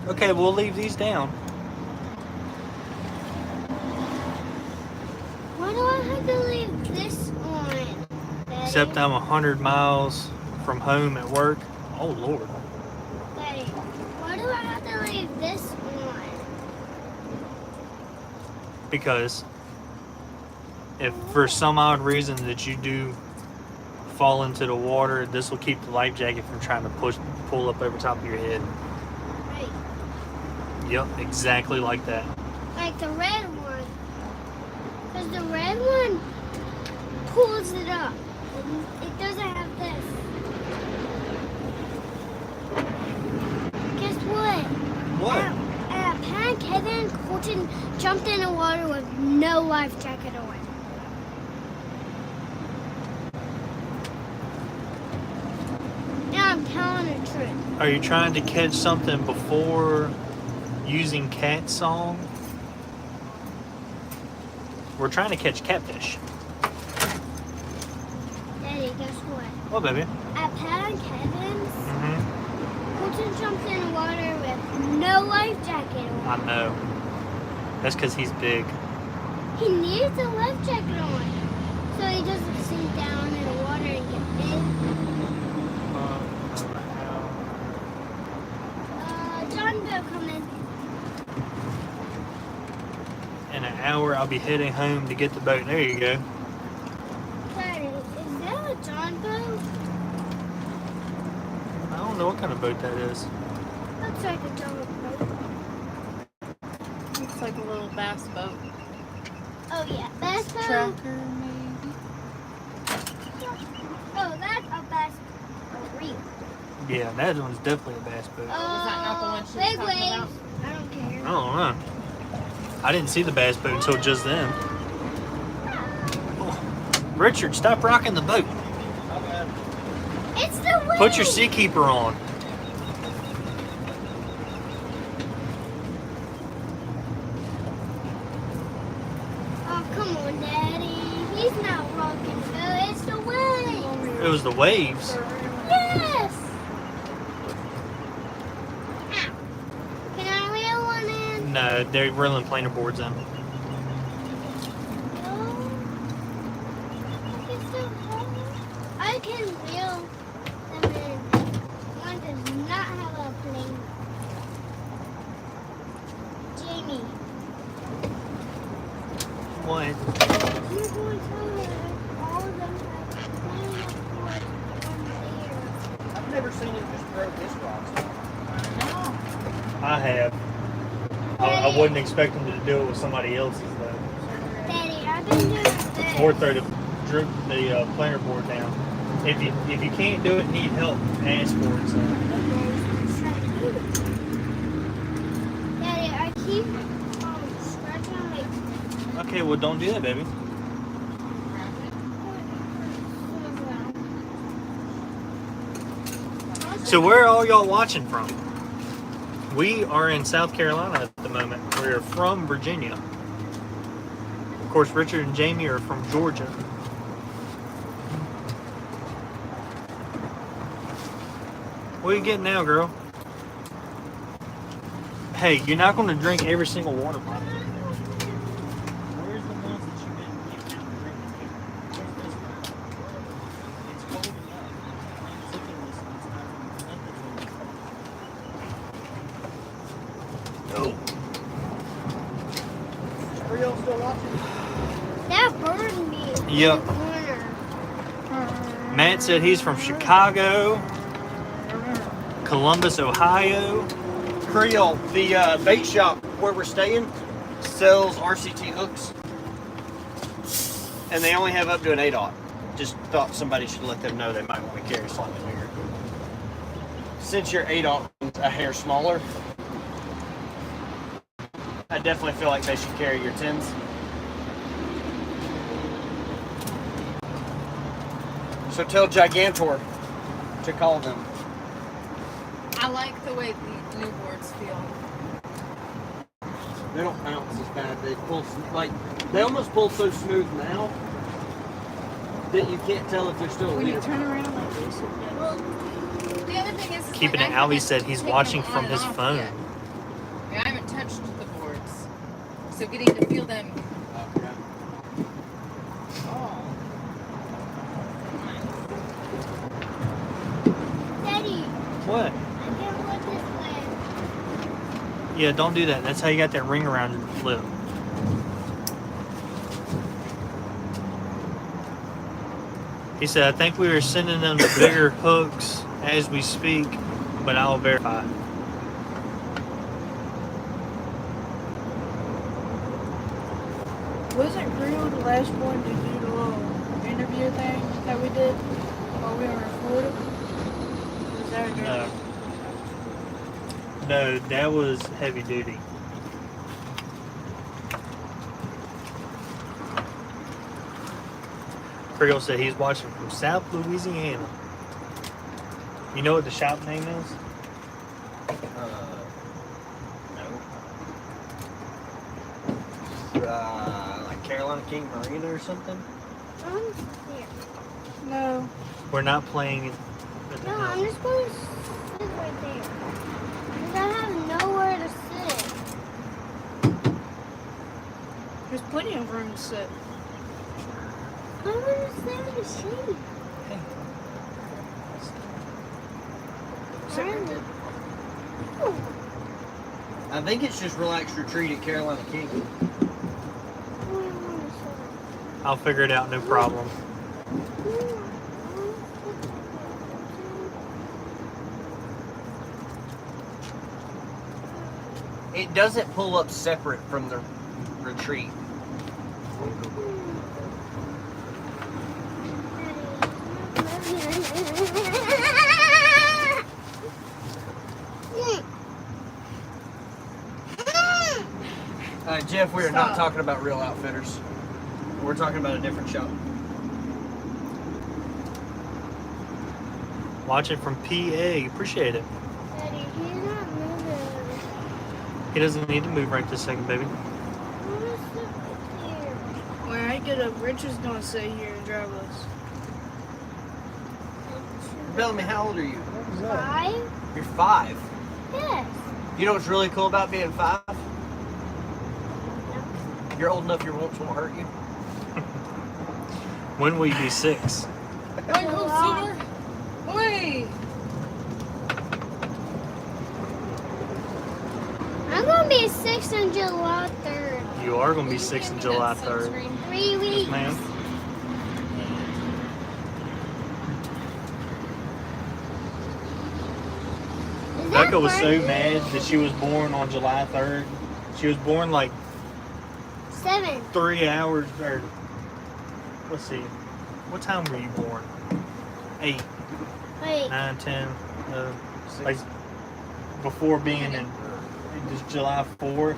[SPEAKER 1] Okay, we'll leave these down.
[SPEAKER 4] Why do I have to leave this on? Daddy?
[SPEAKER 1] Except I'm 100 miles from home at work. Oh, Lord.
[SPEAKER 4] Daddy, why do I have to leave this on?
[SPEAKER 1] Because if for some odd reason that you do fall into the water, this will keep the life jacket from trying to pull up over top of your head.
[SPEAKER 4] Right.
[SPEAKER 1] Yep, exactly like that.
[SPEAKER 4] Like the red one. Because the red one pulls it up. It doesn't have this. Guess what? At Pan Kevin, Colton jumped in the water with no life jacket on. Now I'm telling the truth.
[SPEAKER 1] Are you trying to catch something before using cat song? We're trying to catch catfish.
[SPEAKER 4] Daddy, guess what?
[SPEAKER 1] Oh, baby.
[SPEAKER 4] At Pan Kevin's,
[SPEAKER 1] Mm-hmm.
[SPEAKER 4] Colton jumped in the water with no life jacket on.
[SPEAKER 1] I know. That's because he's big.
[SPEAKER 4] He needs a life jacket on so he doesn't sink down in the water and get big.
[SPEAKER 1] hour, I'll be heading home to get the boat. There you go.
[SPEAKER 4] Daddy, is that a John boat?
[SPEAKER 1] I don't know what kind of boat that is.
[SPEAKER 4] Looks like a John boat.
[SPEAKER 5] Looks like a little bass boat.
[SPEAKER 4] Oh yeah, bass boat.
[SPEAKER 5] Tracker, maybe.
[SPEAKER 4] Oh, that's a bass boat.
[SPEAKER 1] Yeah, that one's definitely a bass boat.
[SPEAKER 5] Was that not the one she was
[SPEAKER 4] big
[SPEAKER 5] talking
[SPEAKER 4] waves.
[SPEAKER 5] about?
[SPEAKER 4] I don't care.
[SPEAKER 1] I don't know. I didn't see the bass boat until just then. Oh, Richard, stop rocking the boat.
[SPEAKER 4] It's the wind.
[SPEAKER 1] Put your seakeeper on.
[SPEAKER 4] Oh, come on, Daddy. He's not rocking the boat. It's the wind.
[SPEAKER 1] It was the waves.
[SPEAKER 4] Yes. Ow. Can I reel one in?
[SPEAKER 1] No, they're reeling planer boards in.
[SPEAKER 4] No. I can still hold it. I can reel them in. One does not have a plane. Jamie,
[SPEAKER 1] What?
[SPEAKER 4] you're going to tell her all of them have plane boards on there.
[SPEAKER 2] I've never seen him just throw this box.
[SPEAKER 1] I have. I wouldn't expect them to do it with somebody else's though.
[SPEAKER 4] Daddy, I've been doing this.
[SPEAKER 1] Or throw the planer board down. If you can't do it, need help, ask for it. So.
[SPEAKER 4] Daddy, I keep scratching my
[SPEAKER 1] Okay, well don't do that, baby. So where are all y'all watching from? We are in South Carolina at the moment. We're from Virginia. Of course, Richard and Jamie are from Georgia. What are you getting now, girl? Hey, you're not going to drink every single water bottle. Where's the ones that you've been getting out and drinking here? Where's this one? It's cold enough. I'm sick of this one.
[SPEAKER 2] Are y'all still watching?
[SPEAKER 4] That burned me.
[SPEAKER 1] Yep.
[SPEAKER 4] In the corner.
[SPEAKER 1] Matt said he's from Chicago, Columbus, Ohio.
[SPEAKER 2] Creole, the bait shop where we're staying, sells RCT hooks. And they only have up to an 8/0. Just thought somebody should let them know they might want to carry slightly bigger. Since your 8/0 is a hair smaller, I definitely feel like they should carry your 10s. So tell Gigantor to call them.
[SPEAKER 5] I like the way the new boards feel.
[SPEAKER 2] They don't bounce as bad. They pull they almost pull so smooth now that you can't tell if they're still a
[SPEAKER 5] When you
[SPEAKER 2] leader.
[SPEAKER 5] turn around like this, well, the other thing is
[SPEAKER 1] Keeping
[SPEAKER 5] like,
[SPEAKER 1] it,
[SPEAKER 5] I
[SPEAKER 1] Allie
[SPEAKER 5] haven't
[SPEAKER 1] said he's
[SPEAKER 5] taken
[SPEAKER 1] watching
[SPEAKER 5] them
[SPEAKER 1] from
[SPEAKER 5] on
[SPEAKER 1] his
[SPEAKER 5] and off
[SPEAKER 1] phone.
[SPEAKER 5] yet. I haven't touched the boards, so getting to feel them.
[SPEAKER 2] Okay.
[SPEAKER 4] Daddy,
[SPEAKER 1] What?
[SPEAKER 4] I can't look this way.
[SPEAKER 1] Yeah, don't do that. That's how you got that ring around your lip. He said, I think we are sending them the bigger hooks as we speak, but I'll verify.
[SPEAKER 3] Wasn't Greel the last one to do the little interview thing that we did while we were in Florida? Was that
[SPEAKER 1] No. No, that was heavy duty. Creole said he's watching from South Louisiana. You know what the shop name is?
[SPEAKER 2] No. Like Carolina King Marina or something?
[SPEAKER 4] Here.
[SPEAKER 3] No.
[SPEAKER 1] We're not playing at the
[SPEAKER 4] No,
[SPEAKER 1] house.
[SPEAKER 4] I'm just going to sit right there. Because I have nowhere to sit.
[SPEAKER 3] There's plenty of room to sit.
[SPEAKER 4] I want to sit in the shade. Really? Ooh.
[SPEAKER 2] I think it's just relaxed retreat at Carolina King.
[SPEAKER 1] I'll figure it out, no problem.
[SPEAKER 2] It doesn't pull up separate from the retreat. Jeff, we are not talking about Real Outfitters. We're talking about a different shop.
[SPEAKER 1] Watch it from PA. Appreciate it.
[SPEAKER 4] Daddy, he's not moving.
[SPEAKER 1] He doesn't need to move right this second, baby.
[SPEAKER 4] What is it here?
[SPEAKER 3] When I get up, Rich is gonna sit here and drive us.
[SPEAKER 2] Bellamy, how old are you?
[SPEAKER 4] 5?
[SPEAKER 2] You're 5.
[SPEAKER 4] Yes.
[SPEAKER 2] You know what's really cool about being 5? You're old enough your won't hurt you.
[SPEAKER 1] When will you be 6?
[SPEAKER 5] Wait, go sooner. Wait.
[SPEAKER 4] I'm gonna be 6 on July 3rd.
[SPEAKER 1] You are going to be 6 on July 3rd.
[SPEAKER 4] 3 weeks.
[SPEAKER 1] Yes, ma'am.
[SPEAKER 4] Is that
[SPEAKER 1] Becca was so
[SPEAKER 4] Bernie?
[SPEAKER 1] mad that she was born on July 3rd. She was born like
[SPEAKER 4] 7.
[SPEAKER 1] 3 hours, or let's see, what time were you born? 8,
[SPEAKER 4] Wait.
[SPEAKER 1] 9, 10, like before being in just July 4th.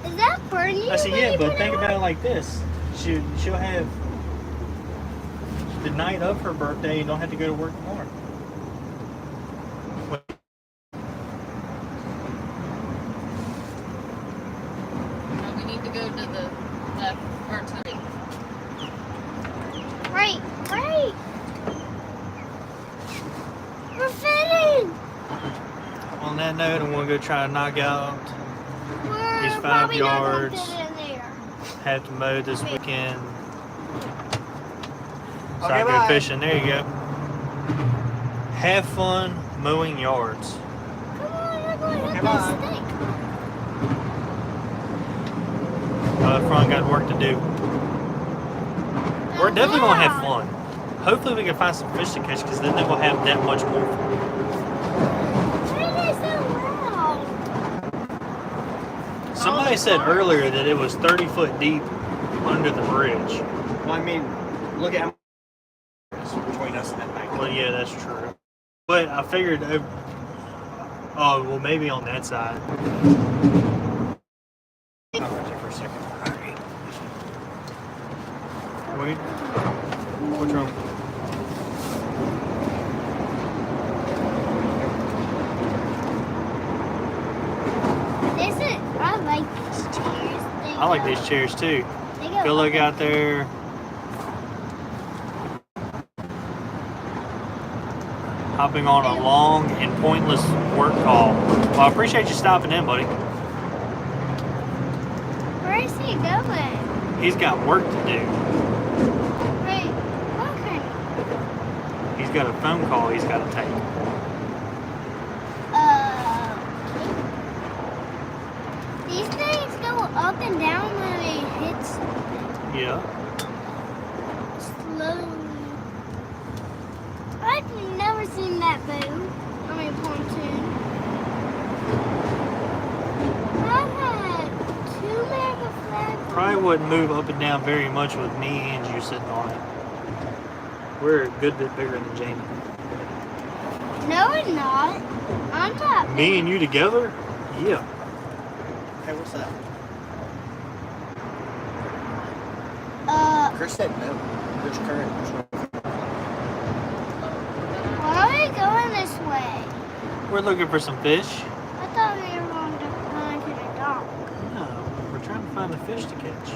[SPEAKER 4] Is that Bernie?
[SPEAKER 1] I said, yeah, but think about it like this. She'll have the night of her birthday and don't have to go to work tomorrow.
[SPEAKER 5] We need to go to the left or to the
[SPEAKER 4] Right. Right. We're fitting.
[SPEAKER 1] On that note, I'm going to go try to knock out
[SPEAKER 4] We're
[SPEAKER 1] These 5
[SPEAKER 4] probably not gonna
[SPEAKER 1] yards.
[SPEAKER 4] fit in there.
[SPEAKER 1] have to mow this weekend. So
[SPEAKER 2] Okay,
[SPEAKER 1] I go
[SPEAKER 2] bye.
[SPEAKER 1] fishing. There you go. Have fun mowing yards.
[SPEAKER 4] Come on, we're going to
[SPEAKER 2] Okay,
[SPEAKER 4] hit
[SPEAKER 2] bye.
[SPEAKER 4] that stick.
[SPEAKER 1] Front got work to do. We're definitely gonna have fun. Hopefully we can find some fish to catch, because then they will have that much more fun.
[SPEAKER 4] Why are they so loud?
[SPEAKER 1] Somebody said earlier that it was 30 foot deep under the bridge.
[SPEAKER 2] Well, I mean, look at how much is between us and that bank.
[SPEAKER 1] Well, yeah, that's true. But I figured, oh, well, maybe on that side.
[SPEAKER 2] I'll watch it for a second. Alright.
[SPEAKER 1] Wait. What's wrong?
[SPEAKER 4] I like these chairs.
[SPEAKER 1] I like these chairs too.
[SPEAKER 4] They go
[SPEAKER 1] Go look
[SPEAKER 4] up
[SPEAKER 1] out there. Hopping on a long and pointless work call. Well, I appreciate you stopping in, buddy.
[SPEAKER 4] Where is he going?
[SPEAKER 1] He's got work to do.
[SPEAKER 4] Wait, okay.
[SPEAKER 1] He's got a phone call he's got to take.
[SPEAKER 4] These things go up and down when it hits something.
[SPEAKER 1] Yeah.
[SPEAKER 4] Slowly. I've never seen that boat. I mean pontoon. I've had 2 mega flags.
[SPEAKER 1] Probably wouldn't move up and down very much with me and you sitting on it. We're a good bit bigger than Jamie.
[SPEAKER 4] No, we're not. I'm not.
[SPEAKER 1] Me and you together? Yeah.
[SPEAKER 2] Hey, what's that? Chris said no. There's current.
[SPEAKER 4] Why are we going this way?
[SPEAKER 1] We're looking for some fish.
[SPEAKER 4] I thought we were going to the dock.
[SPEAKER 1] No, we're trying to find the fish to catch.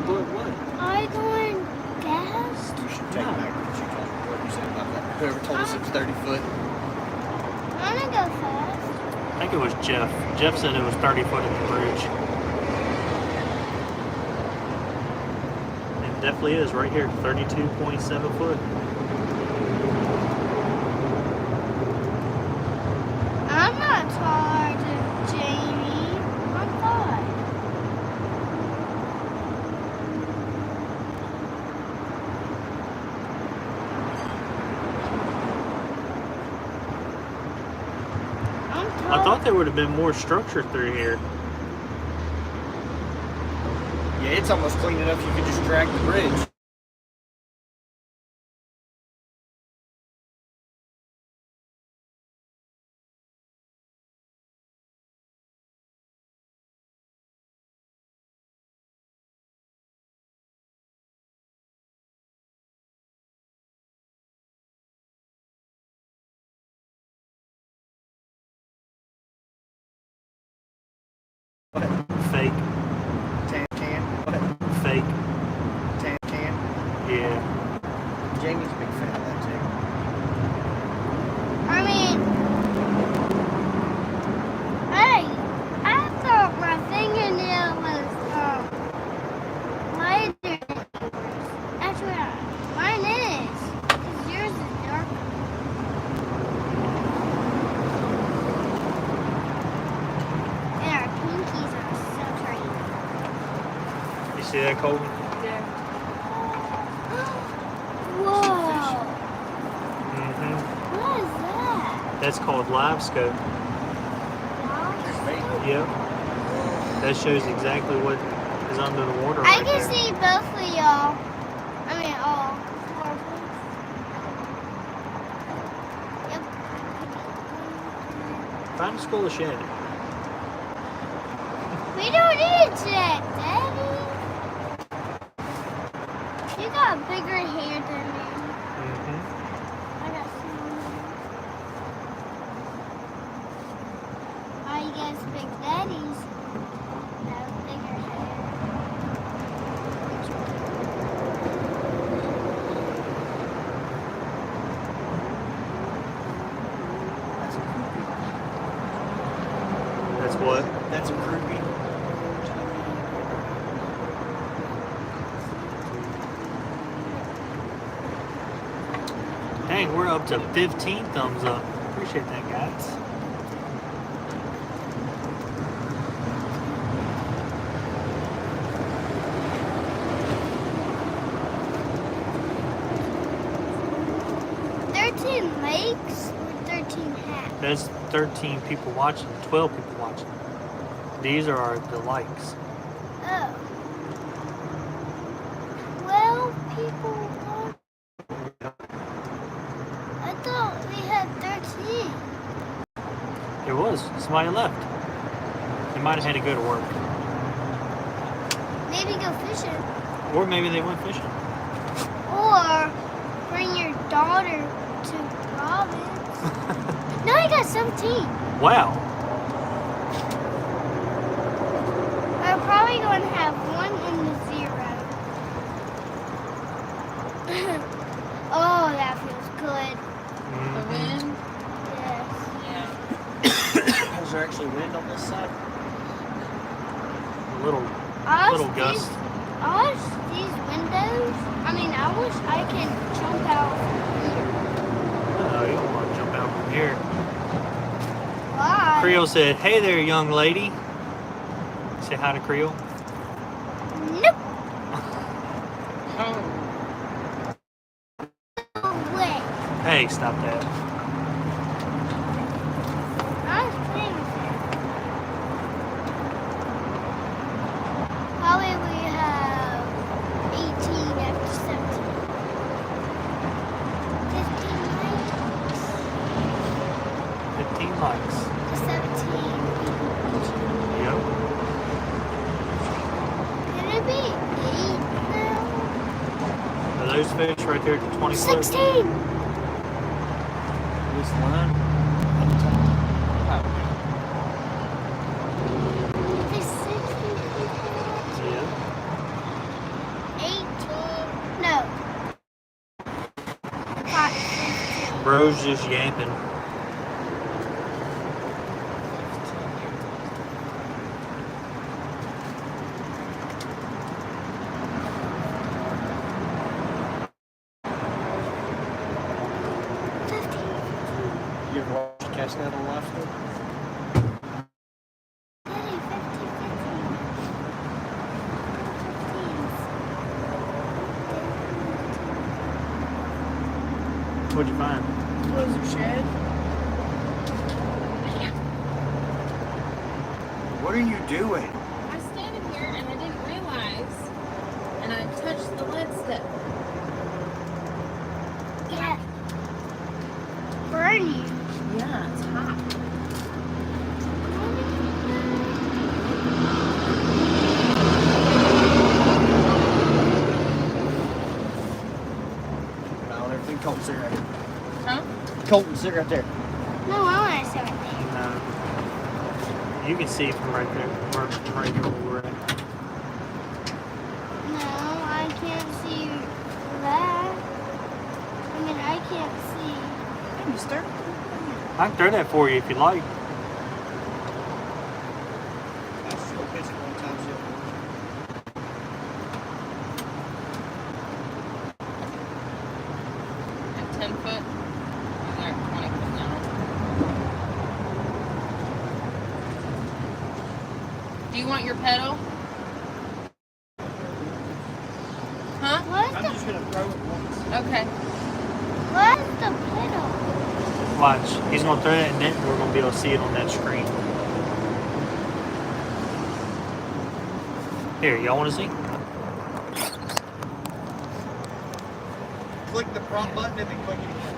[SPEAKER 4] But
[SPEAKER 1] What?
[SPEAKER 4] are we going gas?
[SPEAKER 2] You should take back what you said about that. Whoever told us it was 30 foot.
[SPEAKER 4] I'm going to go fast.
[SPEAKER 1] I think it was Jeff. Jeff said it was 30 foot at the bridge. It definitely is right here, 32.7 foot.
[SPEAKER 4] I'm not taller than Jamie. I'm 5.
[SPEAKER 1] I thought there would have been more structure through here.
[SPEAKER 2] Yeah, it's almost clean enough you could just drag the bridge.
[SPEAKER 1] Fake.
[SPEAKER 2] Tan can.
[SPEAKER 1] Fake.
[SPEAKER 2] Tan can.
[SPEAKER 1] Yeah.
[SPEAKER 2] Jamie's a big fan of that too.
[SPEAKER 4] I mean, hey, I thought my fingernail was lighter than yours. Actually, mine is, because yours is darker. And our pinkies are so tiny.
[SPEAKER 1] You see that, Colton?
[SPEAKER 5] Yeah.
[SPEAKER 4] Whoa!
[SPEAKER 1] Mm-hmm.
[SPEAKER 4] What is that?
[SPEAKER 1] That's called live scope.
[SPEAKER 2] There's bait.
[SPEAKER 1] Yep. That shows exactly what is under the water
[SPEAKER 4] I
[SPEAKER 1] right
[SPEAKER 4] can
[SPEAKER 1] there.
[SPEAKER 4] see both of y'all. I mean, all. Yep.
[SPEAKER 1] Find a school of shed.
[SPEAKER 4] We don't need that, Daddy. You got bigger hair than me.
[SPEAKER 1] Mm-hmm.
[SPEAKER 4] I got small hair. All you guys big daddies have bigger hair.
[SPEAKER 2] That's a groupie.
[SPEAKER 1] That's what?
[SPEAKER 2] That's a groupie.
[SPEAKER 1] Dang, we're up to 15 thumbs up. Appreciate that, guys.
[SPEAKER 4] Lakes or 13 hats?
[SPEAKER 1] That's 13 people watching, 12 people watching. These are the likes.
[SPEAKER 4] Oh. 12 people watching? I thought we had 13.
[SPEAKER 1] There was. Somebody left. They might have had to go to work.
[SPEAKER 4] Maybe go fishing.
[SPEAKER 1] Or maybe they went fishing.
[SPEAKER 4] Or bring your daughter to Providence. No, I got 17.
[SPEAKER 1] Wow.
[SPEAKER 4] We're probably going to have one in the 0. Oh, that feels good.
[SPEAKER 5] The wind?
[SPEAKER 4] Yes.
[SPEAKER 5] Yeah.
[SPEAKER 2] Is there actually wind on this side?
[SPEAKER 1] A little gust.
[SPEAKER 4] I wish these windows. I mean, I wish I could jump out here.
[SPEAKER 1] Oh, you don't want to jump out from here.
[SPEAKER 4] Why?
[SPEAKER 1] Creole said, "Hey there, young lady." Say hi to Creole.
[SPEAKER 4] Nope.
[SPEAKER 5] Oh.
[SPEAKER 4] No way.
[SPEAKER 1] Hey, stop that.
[SPEAKER 4] I was playing with it. Probably we have 18 after 17. 15 likes.
[SPEAKER 1] 15 likes.
[SPEAKER 4] 17.
[SPEAKER 1] Yep.
[SPEAKER 4] Can it be 8 now?
[SPEAKER 1] Are those fish right there at the 20 foot?
[SPEAKER 4] 16.
[SPEAKER 2] This line?
[SPEAKER 4] Is 16 people?
[SPEAKER 1] Yeah.
[SPEAKER 4] 18? No. 5.
[SPEAKER 1] Bro's just yapping.
[SPEAKER 2] You ever watch Cast Net on live stream?
[SPEAKER 4] Daddy, 15.
[SPEAKER 1] What'd you find?
[SPEAKER 3] Was it shed?
[SPEAKER 2] What are you doing?
[SPEAKER 5] I was standing here and I didn't realize, and I touched the lead step.
[SPEAKER 4] Yeah. Burn you.
[SPEAKER 5] Yeah, it's hot.
[SPEAKER 2] No, everything Colton sit right here.
[SPEAKER 5] Huh?
[SPEAKER 2] Colton sit right there.
[SPEAKER 4] No, I want to sit right there.
[SPEAKER 1] No. You can see from right there, from right here where we're at.
[SPEAKER 4] No, I can't see that. I mean, I can't see.
[SPEAKER 5] Can you start?
[SPEAKER 1] I can throw that for you if you like.
[SPEAKER 2] I was just gonna pitch it one time,
[SPEAKER 5] At 10 foot. You're at 20 foot now. Do you want your pedal? Huh?
[SPEAKER 4] What's
[SPEAKER 2] I'm
[SPEAKER 4] the,
[SPEAKER 2] just gonna throw it once.
[SPEAKER 5] Okay.
[SPEAKER 4] what's the pedal?
[SPEAKER 1] Watch. He's going to throw that and then we're going to be able to see it on that screen. Here, y'all want to see?
[SPEAKER 2] Click the prop button and then click it again.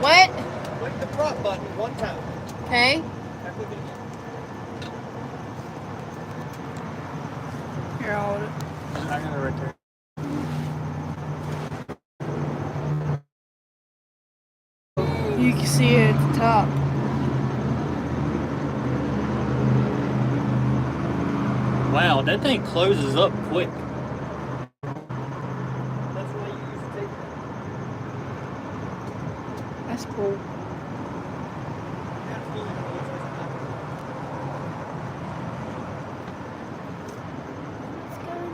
[SPEAKER 5] What?
[SPEAKER 2] Click the prop button one time.
[SPEAKER 5] Okay.
[SPEAKER 2] Now click it again.
[SPEAKER 3] Here, I'll hold it.
[SPEAKER 1] I got it right there.
[SPEAKER 3] You can see it at the top.
[SPEAKER 1] Wow, that thing closes up quick.
[SPEAKER 2] That's why you use the tape.
[SPEAKER 3] That's cool.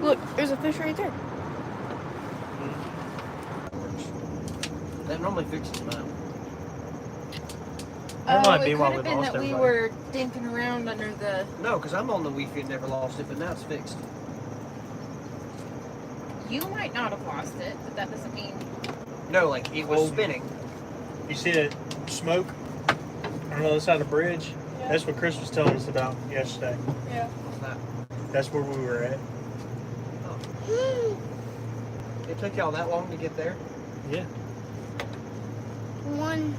[SPEAKER 3] Look, there's a fish right there.
[SPEAKER 2] That normally fixes mine.
[SPEAKER 1] That might
[SPEAKER 5] it
[SPEAKER 1] be
[SPEAKER 5] could
[SPEAKER 1] why
[SPEAKER 5] have
[SPEAKER 1] we
[SPEAKER 5] been
[SPEAKER 1] lost
[SPEAKER 5] that we
[SPEAKER 1] everybody.
[SPEAKER 5] were dinking around under the.
[SPEAKER 2] No, because I'm on the Wi-Fi and never lost it, but now it's fixed.
[SPEAKER 5] You might not have lost it, but that doesn't mean.
[SPEAKER 2] No, like it was
[SPEAKER 1] Oh.
[SPEAKER 2] spinning.
[SPEAKER 1] You see that smoke on the other side of the bridge?
[SPEAKER 3] Yeah.
[SPEAKER 1] That's what Chris was telling us about yesterday.
[SPEAKER 3] Yeah.
[SPEAKER 2] What's that?
[SPEAKER 1] That's where we were at.
[SPEAKER 2] It took y'all that long to get there?
[SPEAKER 1] Yeah.
[SPEAKER 4] One.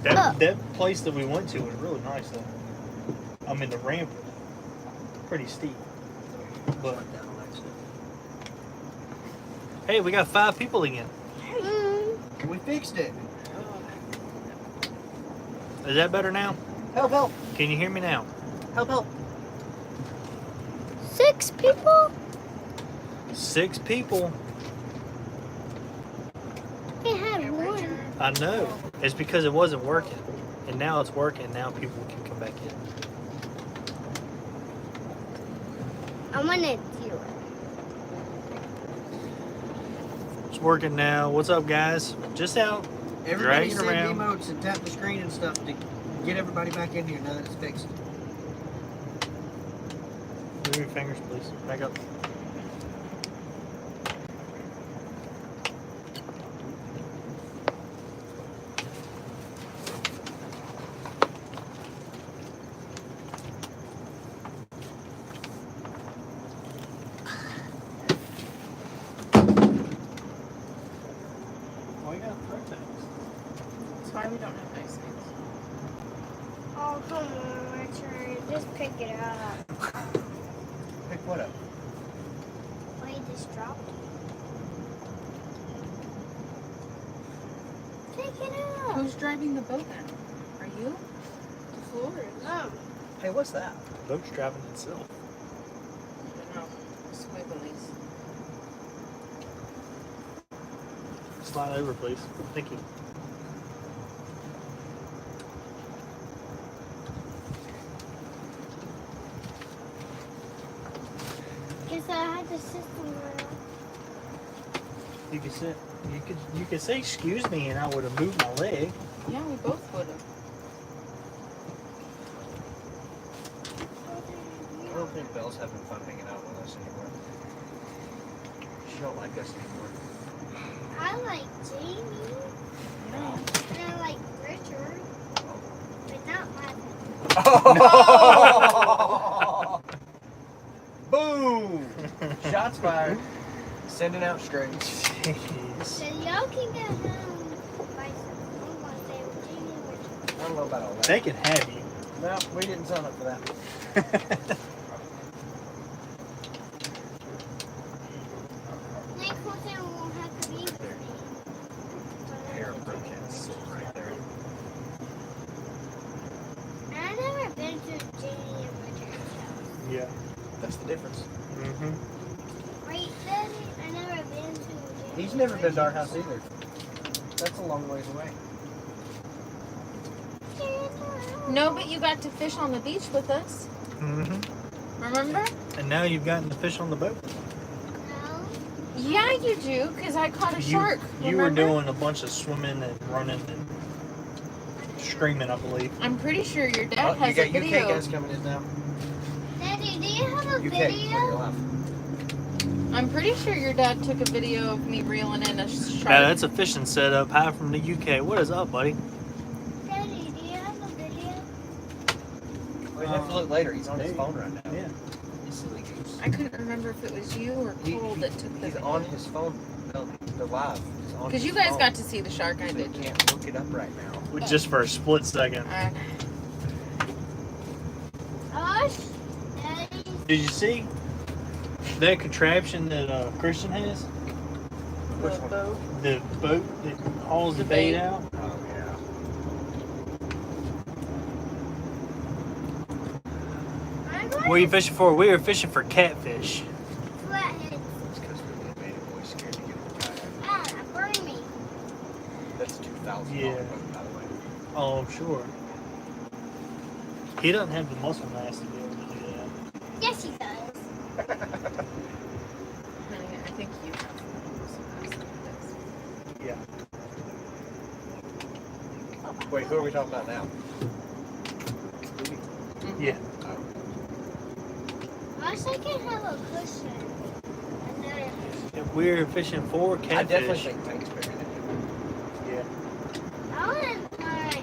[SPEAKER 1] That place that we went to was really nice though. I mean the ramp was pretty steep. But hey, we got 5 people again.
[SPEAKER 2] We fixed it.
[SPEAKER 1] Is that better now?
[SPEAKER 2] Help, help,
[SPEAKER 1] Can you hear me now?
[SPEAKER 2] help, help.
[SPEAKER 4] 6 people?
[SPEAKER 1] 6 people.
[SPEAKER 4] We had one.
[SPEAKER 1] I know. It's because it wasn't working. And now it's working. Now people can come back in.
[SPEAKER 4] I'm gonna do it.
[SPEAKER 1] It's working now. What's up, guys? Just out.
[SPEAKER 2] Everybody
[SPEAKER 1] Dragging
[SPEAKER 2] said
[SPEAKER 1] around.
[SPEAKER 2] emotes and tap the screen and stuff to get everybody back in here now that it's fixed.
[SPEAKER 1] Move your fingers, please. Back up. Why you gotta throw things?
[SPEAKER 5] That's why we don't have nice things.
[SPEAKER 4] Oh, come on, Richard. Just pick it up.
[SPEAKER 2] Pick what up?
[SPEAKER 4] Why you just dropped it? Pick it up.
[SPEAKER 5] Who's driving the boat now? Are you? The floor is.
[SPEAKER 4] Mom.
[SPEAKER 2] Hey, what's that?
[SPEAKER 1] The boat's driving itself.
[SPEAKER 5] I don't know. Squigglies.
[SPEAKER 1] Slide over, please. Thank you.
[SPEAKER 4] Guess I had the system around.
[SPEAKER 1] You could sit. You could say excuse me, and I would have moved my leg.
[SPEAKER 5] Yeah, we both would have.
[SPEAKER 2] I don't think Belle's having fun hanging out with us anymore. She don't like us anymore.
[SPEAKER 4] I like Jamie.
[SPEAKER 5] Yeah.
[SPEAKER 4] And I like Richard. But not
[SPEAKER 2] Boom! Shots fired. Sending out straight.
[SPEAKER 1] Jeez.
[SPEAKER 4] So y'all can go home by some. I'm gonna say Virginia,
[SPEAKER 2] I don't know about all that.
[SPEAKER 1] They can have you.
[SPEAKER 2] No, we didn't sign up for that.
[SPEAKER 4] Next one won't have to be with me.
[SPEAKER 2] Hair broken right there.
[SPEAKER 4] I've never been to Virginia and Richard's house.
[SPEAKER 1] Yeah.
[SPEAKER 2] That's the difference.
[SPEAKER 1] Mm-hmm.
[SPEAKER 4] Wait, Daddy, I've never been to Virginia.
[SPEAKER 2] He's never been to our house either. That's a long ways away.
[SPEAKER 5] No, but you got to fish on the beach with us.
[SPEAKER 1] Mm-hmm.
[SPEAKER 5] Remember?
[SPEAKER 1] And now you've gotten the fish on the boat.
[SPEAKER 4] No.
[SPEAKER 5] Yeah, you do, because I caught a shark.
[SPEAKER 1] You were
[SPEAKER 5] remember?
[SPEAKER 1] doing a bunch of swimming and running and screaming, I believe.
[SPEAKER 5] I'm pretty sure your dad
[SPEAKER 2] You
[SPEAKER 5] has
[SPEAKER 2] got
[SPEAKER 5] a
[SPEAKER 2] UK
[SPEAKER 5] video.
[SPEAKER 2] guys coming in now.
[SPEAKER 4] Daddy, do you have a
[SPEAKER 2] UK,
[SPEAKER 4] video?
[SPEAKER 2] you're live.
[SPEAKER 5] I'm pretty sure your dad took a video of me reeling in a shark.
[SPEAKER 1] Yeah, that's a fishing setup. Hi from the UK. What is up, buddy?
[SPEAKER 4] Daddy, do you have a video?
[SPEAKER 2] We have to look later. He's on his
[SPEAKER 1] Hey.
[SPEAKER 2] phone right now.
[SPEAKER 1] Yeah.
[SPEAKER 2] You silly goose.
[SPEAKER 5] I couldn't remember if it was you or Cole that took the
[SPEAKER 2] He's
[SPEAKER 5] video.
[SPEAKER 2] on his phone. No, they're live.
[SPEAKER 5] Because you guys got to see the shark, I
[SPEAKER 2] I
[SPEAKER 5] did.
[SPEAKER 2] can't look it up right now.
[SPEAKER 1] Just for a split second.
[SPEAKER 4] Gosh, Daddy.
[SPEAKER 1] Did you see that contraption that Christian has?
[SPEAKER 2] Which one?
[SPEAKER 1] The boat that hauls the
[SPEAKER 5] The
[SPEAKER 1] bait
[SPEAKER 5] bait.
[SPEAKER 1] out?
[SPEAKER 2] Oh, yeah.
[SPEAKER 4] I'm
[SPEAKER 1] What are you fishing for? We were fishing for catfish.
[SPEAKER 4] flathead.
[SPEAKER 2] It's because we made it boy scared to get in the kayak.
[SPEAKER 4] Ah, burn me.
[SPEAKER 2] That's a $2,000
[SPEAKER 1] Yeah.
[SPEAKER 2] boat, by the way.
[SPEAKER 1] Oh, I'm sure. He doesn't have the muscle mass to be able to do that.
[SPEAKER 4] Yes, he does.
[SPEAKER 5] Honey, I think you have
[SPEAKER 1] Yeah.
[SPEAKER 2] Wait, who are we talking about now?
[SPEAKER 1] Yeah.
[SPEAKER 4] Gosh, I can have a cushion. Another cushion.
[SPEAKER 1] If we're fishing for
[SPEAKER 2] I definitely
[SPEAKER 1] catfish.
[SPEAKER 2] think Tank's bigger than you.
[SPEAKER 1] Yeah.
[SPEAKER 4] I want my.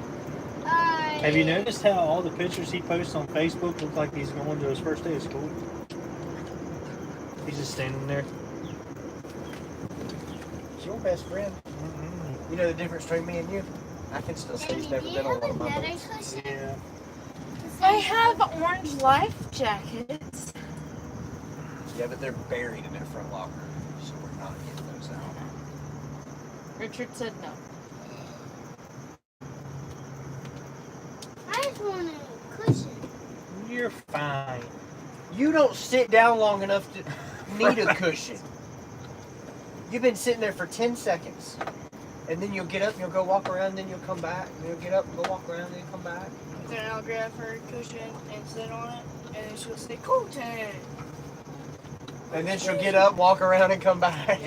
[SPEAKER 1] Have you noticed how all the pictures he posts on Facebook look like he's going to his first day of school? He's just standing there.
[SPEAKER 2] It's your best friend.
[SPEAKER 1] Mm-hmm.
[SPEAKER 2] You know the difference between me and you? I can still say he's never
[SPEAKER 4] Do you
[SPEAKER 2] been on
[SPEAKER 4] have
[SPEAKER 2] one of my
[SPEAKER 4] another
[SPEAKER 2] boats.
[SPEAKER 4] cushion?
[SPEAKER 1] Yeah.
[SPEAKER 5] I have orange life jackets.
[SPEAKER 2] Yeah, but they're buried in that front locker, so we're not getting those out.
[SPEAKER 5] Richard said no.
[SPEAKER 4] I just want a cushion.
[SPEAKER 1] You're fine.
[SPEAKER 2] You don't sit down long enough to need a cushion. You've been sitting there for 10 seconds. And then you'll get up and you'll go walk around, and then you'll come back. And you'll get up and go walk around, and then you'll come back.
[SPEAKER 3] Then I'll grab her cushion and sit on it, and then she'll say, "Cool time."
[SPEAKER 2] And then she'll get up, walk around, and come back.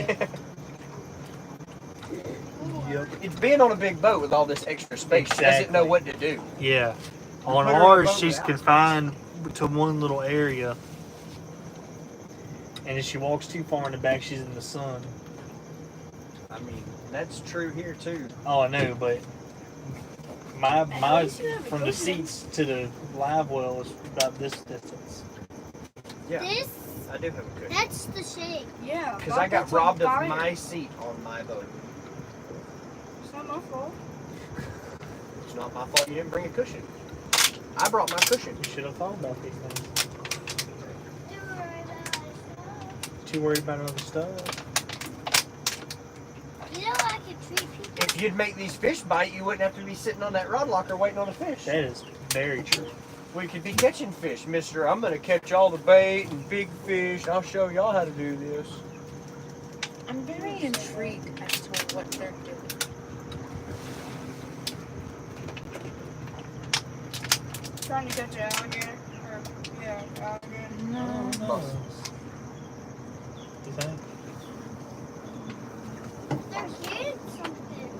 [SPEAKER 1] Yep.
[SPEAKER 2] It's being on a big boat with all this extra space. She doesn't know what to do.
[SPEAKER 1] Yeah. On
[SPEAKER 2] Put her in the
[SPEAKER 1] ours,
[SPEAKER 2] boat
[SPEAKER 1] she's
[SPEAKER 2] without
[SPEAKER 1] confined to one little area. And if she walks too far in the back, she's in the sun.
[SPEAKER 2] I mean, that's true here too.
[SPEAKER 1] Oh, I know, but my
[SPEAKER 3] least you have a
[SPEAKER 1] from the
[SPEAKER 3] cushion.
[SPEAKER 1] seats to the live well is about this distance.
[SPEAKER 2] Yeah,
[SPEAKER 4] This,
[SPEAKER 2] I do have a cushion.
[SPEAKER 4] that's the shape.
[SPEAKER 3] Yeah.
[SPEAKER 2] Because
[SPEAKER 3] but
[SPEAKER 2] I got
[SPEAKER 3] that's on
[SPEAKER 2] robbed of
[SPEAKER 3] fire.
[SPEAKER 2] my seat on my boat.
[SPEAKER 3] It's not my fault.
[SPEAKER 2] It's not my fault you didn't bring a cushion. I brought my cushion.
[SPEAKER 1] You should have thought about these things.
[SPEAKER 4] Don't worry about it.
[SPEAKER 1] Too worried about other stuff.
[SPEAKER 4] You know I can treat people.
[SPEAKER 2] If you'd make these fish bite, you wouldn't have to be sitting on that rod locker waiting on a fish.
[SPEAKER 1] That is very true.
[SPEAKER 2] We could be catching fish, mister. I'm going to catch all the bait and big fish. I'll show y'all how to do this.
[SPEAKER 5] I'm very intrigued as to what they're doing.
[SPEAKER 3] Trying to catch an alligator. Or, yeah, alligator.
[SPEAKER 5] No.
[SPEAKER 1] You think?
[SPEAKER 4] They're hitting something.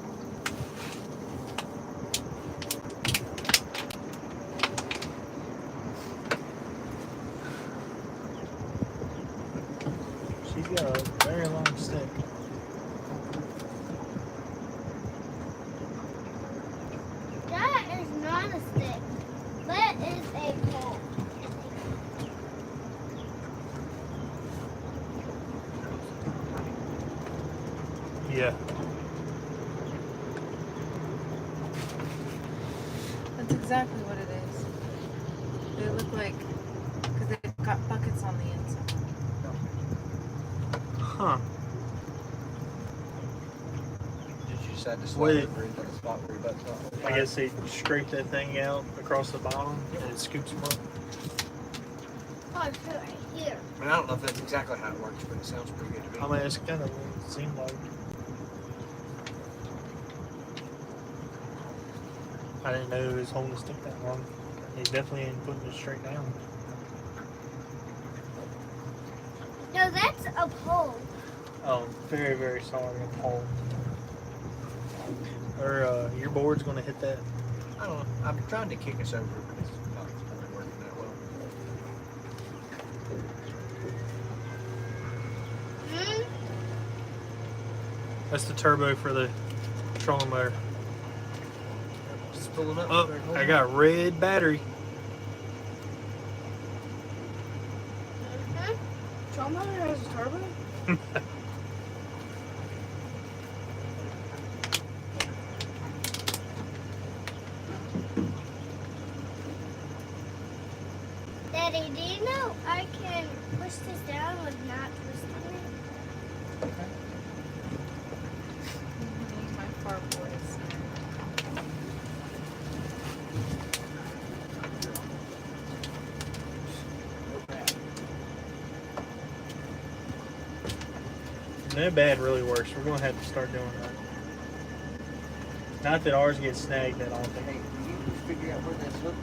[SPEAKER 1] She's got a very long stick.
[SPEAKER 4] That is not a stick. That is
[SPEAKER 1] Yeah.
[SPEAKER 5] That's exactly what it is. They look like, because they've got buckets on the inside.
[SPEAKER 1] Huh.
[SPEAKER 2] Did you decide to
[SPEAKER 1] Wait.
[SPEAKER 2] slide the bridge on the spot where your butt's not?
[SPEAKER 1] I guess they scrape that thing out across the bottom and it scoops them up.
[SPEAKER 4] Oh, it's right here.
[SPEAKER 2] I mean, I don't know if that's exactly how it works, but it sounds pretty good to me.
[SPEAKER 1] I mean, it's kind of what it seemed like. I didn't know it was holding the stick that long. He definitely ain't putting it straight down.
[SPEAKER 4] No, that's a pole.
[SPEAKER 1] Oh, very, very solid pole. Or your board's going to hit that.
[SPEAKER 2] I don't know. I'm trying to kick us over, but it's not really working that well.
[SPEAKER 4] Hmm?
[SPEAKER 1] That's the turbo for the trolling motor.
[SPEAKER 2] Just pulling up.
[SPEAKER 1] Oh, I got red battery.
[SPEAKER 4] Mhm.
[SPEAKER 3] Trauma has a turbo?
[SPEAKER 4] Daddy, do you know I can push this down with not twisting it?
[SPEAKER 5] My far boys.
[SPEAKER 1] No bad really works. We're going to have to start doing that. Not that ours gets snagged that often.
[SPEAKER 2] Hey, can you just figure out where that's hooked?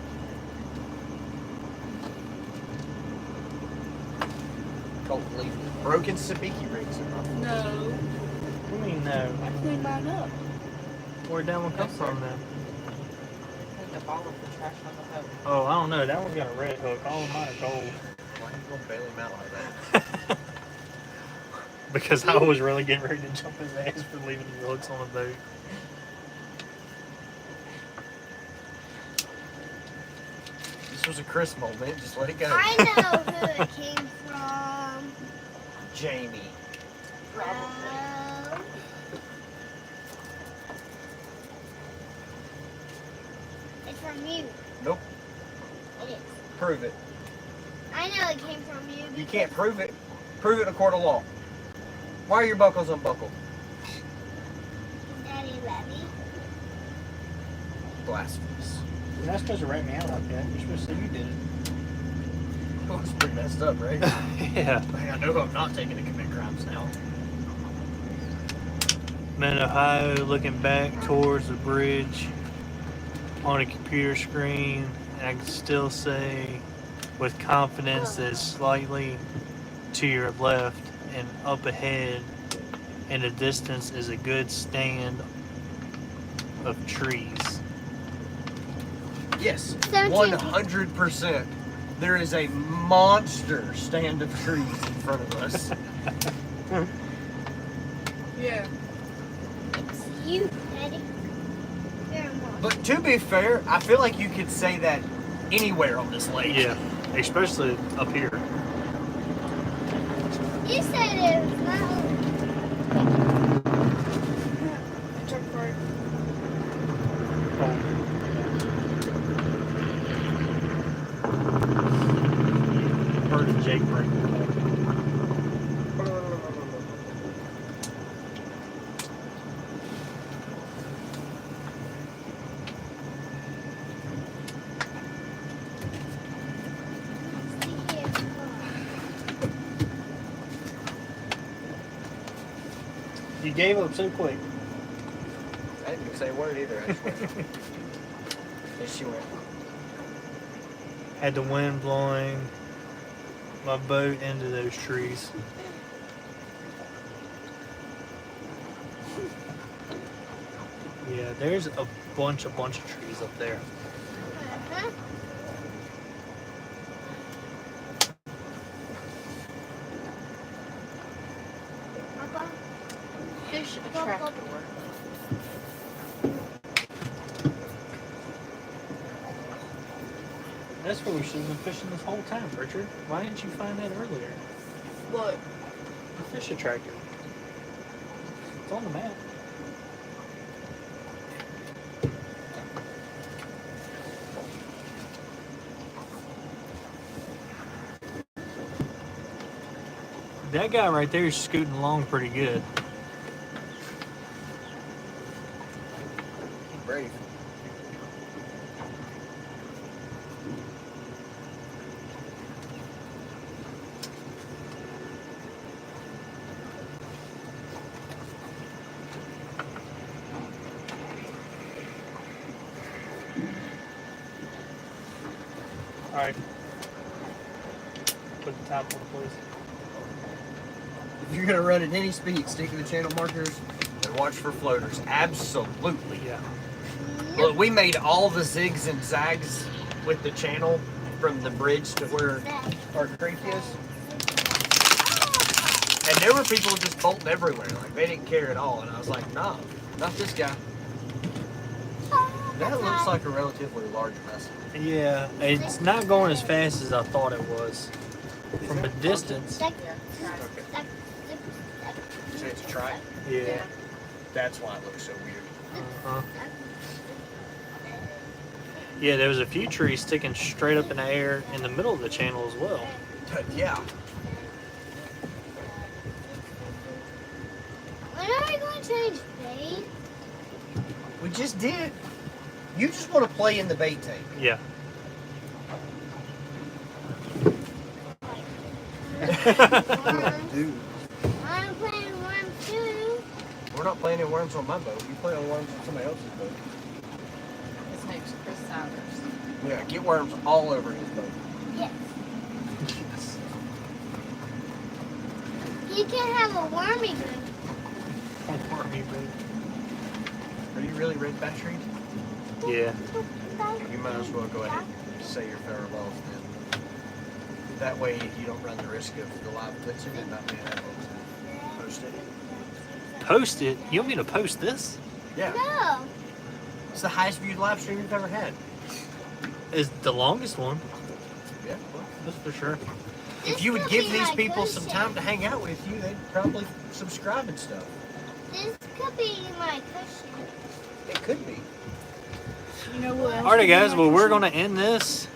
[SPEAKER 2] Hopefully, broken sabiki rings are not.
[SPEAKER 3] No.
[SPEAKER 1] What do you mean no?
[SPEAKER 3] I cleaned mine up.
[SPEAKER 1] Where'd that one come
[SPEAKER 5] Yes,
[SPEAKER 1] from
[SPEAKER 5] sir.
[SPEAKER 1] then?
[SPEAKER 5] Cleaned up all of the trash on the hook.
[SPEAKER 1] Oh, I don't know. That one's got a red hook. All of mine are gold.
[SPEAKER 2] Why are you gonna bail him out like that?
[SPEAKER 1] Because I was really getting ready to jump his ass for leaving the hooks on the boat.
[SPEAKER 2] This was a Chris moment. Just let it go.
[SPEAKER 4] I know who it came from.
[SPEAKER 2] Jamie.
[SPEAKER 4] It's from you.
[SPEAKER 2] Nope.
[SPEAKER 4] It is.
[SPEAKER 2] Prove it.
[SPEAKER 4] I know it came from you.
[SPEAKER 2] You can't prove it. Prove it in a court of law. Why are your buckles unbuckled?
[SPEAKER 4] Daddy Levy.
[SPEAKER 2] Blasphemous.
[SPEAKER 1] You're not supposed to rat me out like that. You're supposed to say you did it.
[SPEAKER 2] Oh, it's pretty messed up, right?
[SPEAKER 1] Yeah.
[SPEAKER 2] Hey, I know I'm not taking to commit crimes now.
[SPEAKER 1] I'm in Ohio looking back towards the bridge on a computer screen. And I can still say with confidence that it's slightly to your left and up ahead in the distance is a good stand of trees.
[SPEAKER 2] Yes,
[SPEAKER 4] 17.
[SPEAKER 2] 100%. There is a monster stand of trees in front of us.
[SPEAKER 3] Yeah.
[SPEAKER 4] It's you, Daddy. You're a mom.
[SPEAKER 2] But to be fair, I feel like you could say that anywhere on this lake.
[SPEAKER 1] Yeah, especially up here.
[SPEAKER 4] You said it was not.
[SPEAKER 3] Check for it.
[SPEAKER 1] Heard of Jake break. You gave up so quick.
[SPEAKER 2] I didn't even say a word either, I swear. Yes, she went.
[SPEAKER 1] Had the wind blowing my boat into those trees. Yeah, there's a bunch of trees up there.
[SPEAKER 4] Uh-huh. Papa,
[SPEAKER 5] Fish attractor.
[SPEAKER 1] That's where we should have been fishing this whole time, Richard. Why didn't you find that earlier?
[SPEAKER 3] What?
[SPEAKER 1] The fish attractor. It's on the map. That guy right there is scooting along pretty good.
[SPEAKER 2] Brave.
[SPEAKER 1] All right. Put the top on, please.
[SPEAKER 2] If you're gonna run at any speed, stick to the channel markers and watch for floaters. Absolutely.
[SPEAKER 1] Yeah.
[SPEAKER 2] Look, we made all the zigs and zags with the channel from the bridge to where our creek is. And there were people just bolting everywhere. Like, they didn't care at all. And I was like, nah, not this guy. That looks like a relatively large vessel.
[SPEAKER 1] Yeah, it's not going as fast as I thought it was. From a distance.
[SPEAKER 2] Okay. So it's a trike?
[SPEAKER 1] Yeah.
[SPEAKER 2] That's why it looks so weird.
[SPEAKER 1] Uh-huh. Yeah, there was a few trees sticking straight up in the air in the middle of the channel as well.
[SPEAKER 2] Yeah.
[SPEAKER 4] When are we going to change bait?
[SPEAKER 2] We just did. You just want to play in the bait tank.
[SPEAKER 1] Yeah.
[SPEAKER 2] Dude.
[SPEAKER 4] I'm playing worm too.
[SPEAKER 2] We're not playing in worms on my boat. You play on worms on somebody else's boat.
[SPEAKER 5] His name's Chris Sowers.
[SPEAKER 2] Yeah, get worms all over his boat.
[SPEAKER 4] Yes. You can have a wormy boat.
[SPEAKER 2] Are you really red battery?
[SPEAKER 1] Yeah.
[SPEAKER 2] You might as well go ahead and say your farewells then. That way you don't run the risk of the live glitching and not being able to post it.
[SPEAKER 1] Post it? You want me to post this?
[SPEAKER 2] Yeah.
[SPEAKER 4] No.
[SPEAKER 2] It's the highest viewed live stream you've ever had.
[SPEAKER 1] It's the longest one.
[SPEAKER 2] Yeah. Well,
[SPEAKER 1] That's for sure.
[SPEAKER 2] if you would give these people some time to hang out with you, they'd probably subscribe and stuff.
[SPEAKER 4] This could be my cushion.
[SPEAKER 2] It could be.
[SPEAKER 3] You know what else
[SPEAKER 1] Alrighty,
[SPEAKER 3] would be
[SPEAKER 1] guys.
[SPEAKER 3] my
[SPEAKER 1] Well, we're
[SPEAKER 3] cushion?
[SPEAKER 1] going to end this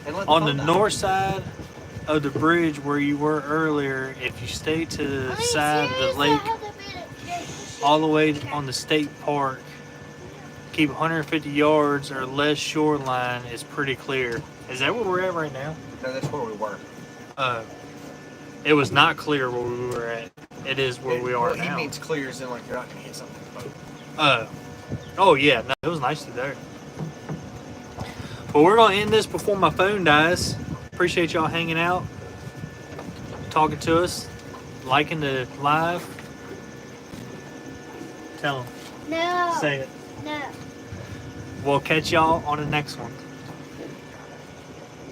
[SPEAKER 2] And let
[SPEAKER 1] on the
[SPEAKER 2] phone die.
[SPEAKER 1] north side of the bridge where you were earlier. If you stay to the side of the lake, all the way on the state park, keep 150 yards or less shoreline, is pretty clear. Is that where we're at right now?
[SPEAKER 2] No, that's where we were.
[SPEAKER 1] It was not clear where we were at. It is where we are
[SPEAKER 2] What
[SPEAKER 1] now.
[SPEAKER 2] he means clear as in like you're not going to hit something with the boat.
[SPEAKER 1] Oh yeah, no, it was nice through there. But we're gonna end this before my phone dies. Appreciate y'all hanging out, talking to us, liking the live. Tell them.
[SPEAKER 4] No.
[SPEAKER 1] Say it.
[SPEAKER 4] No.
[SPEAKER 1] We'll catch y'all on the next one.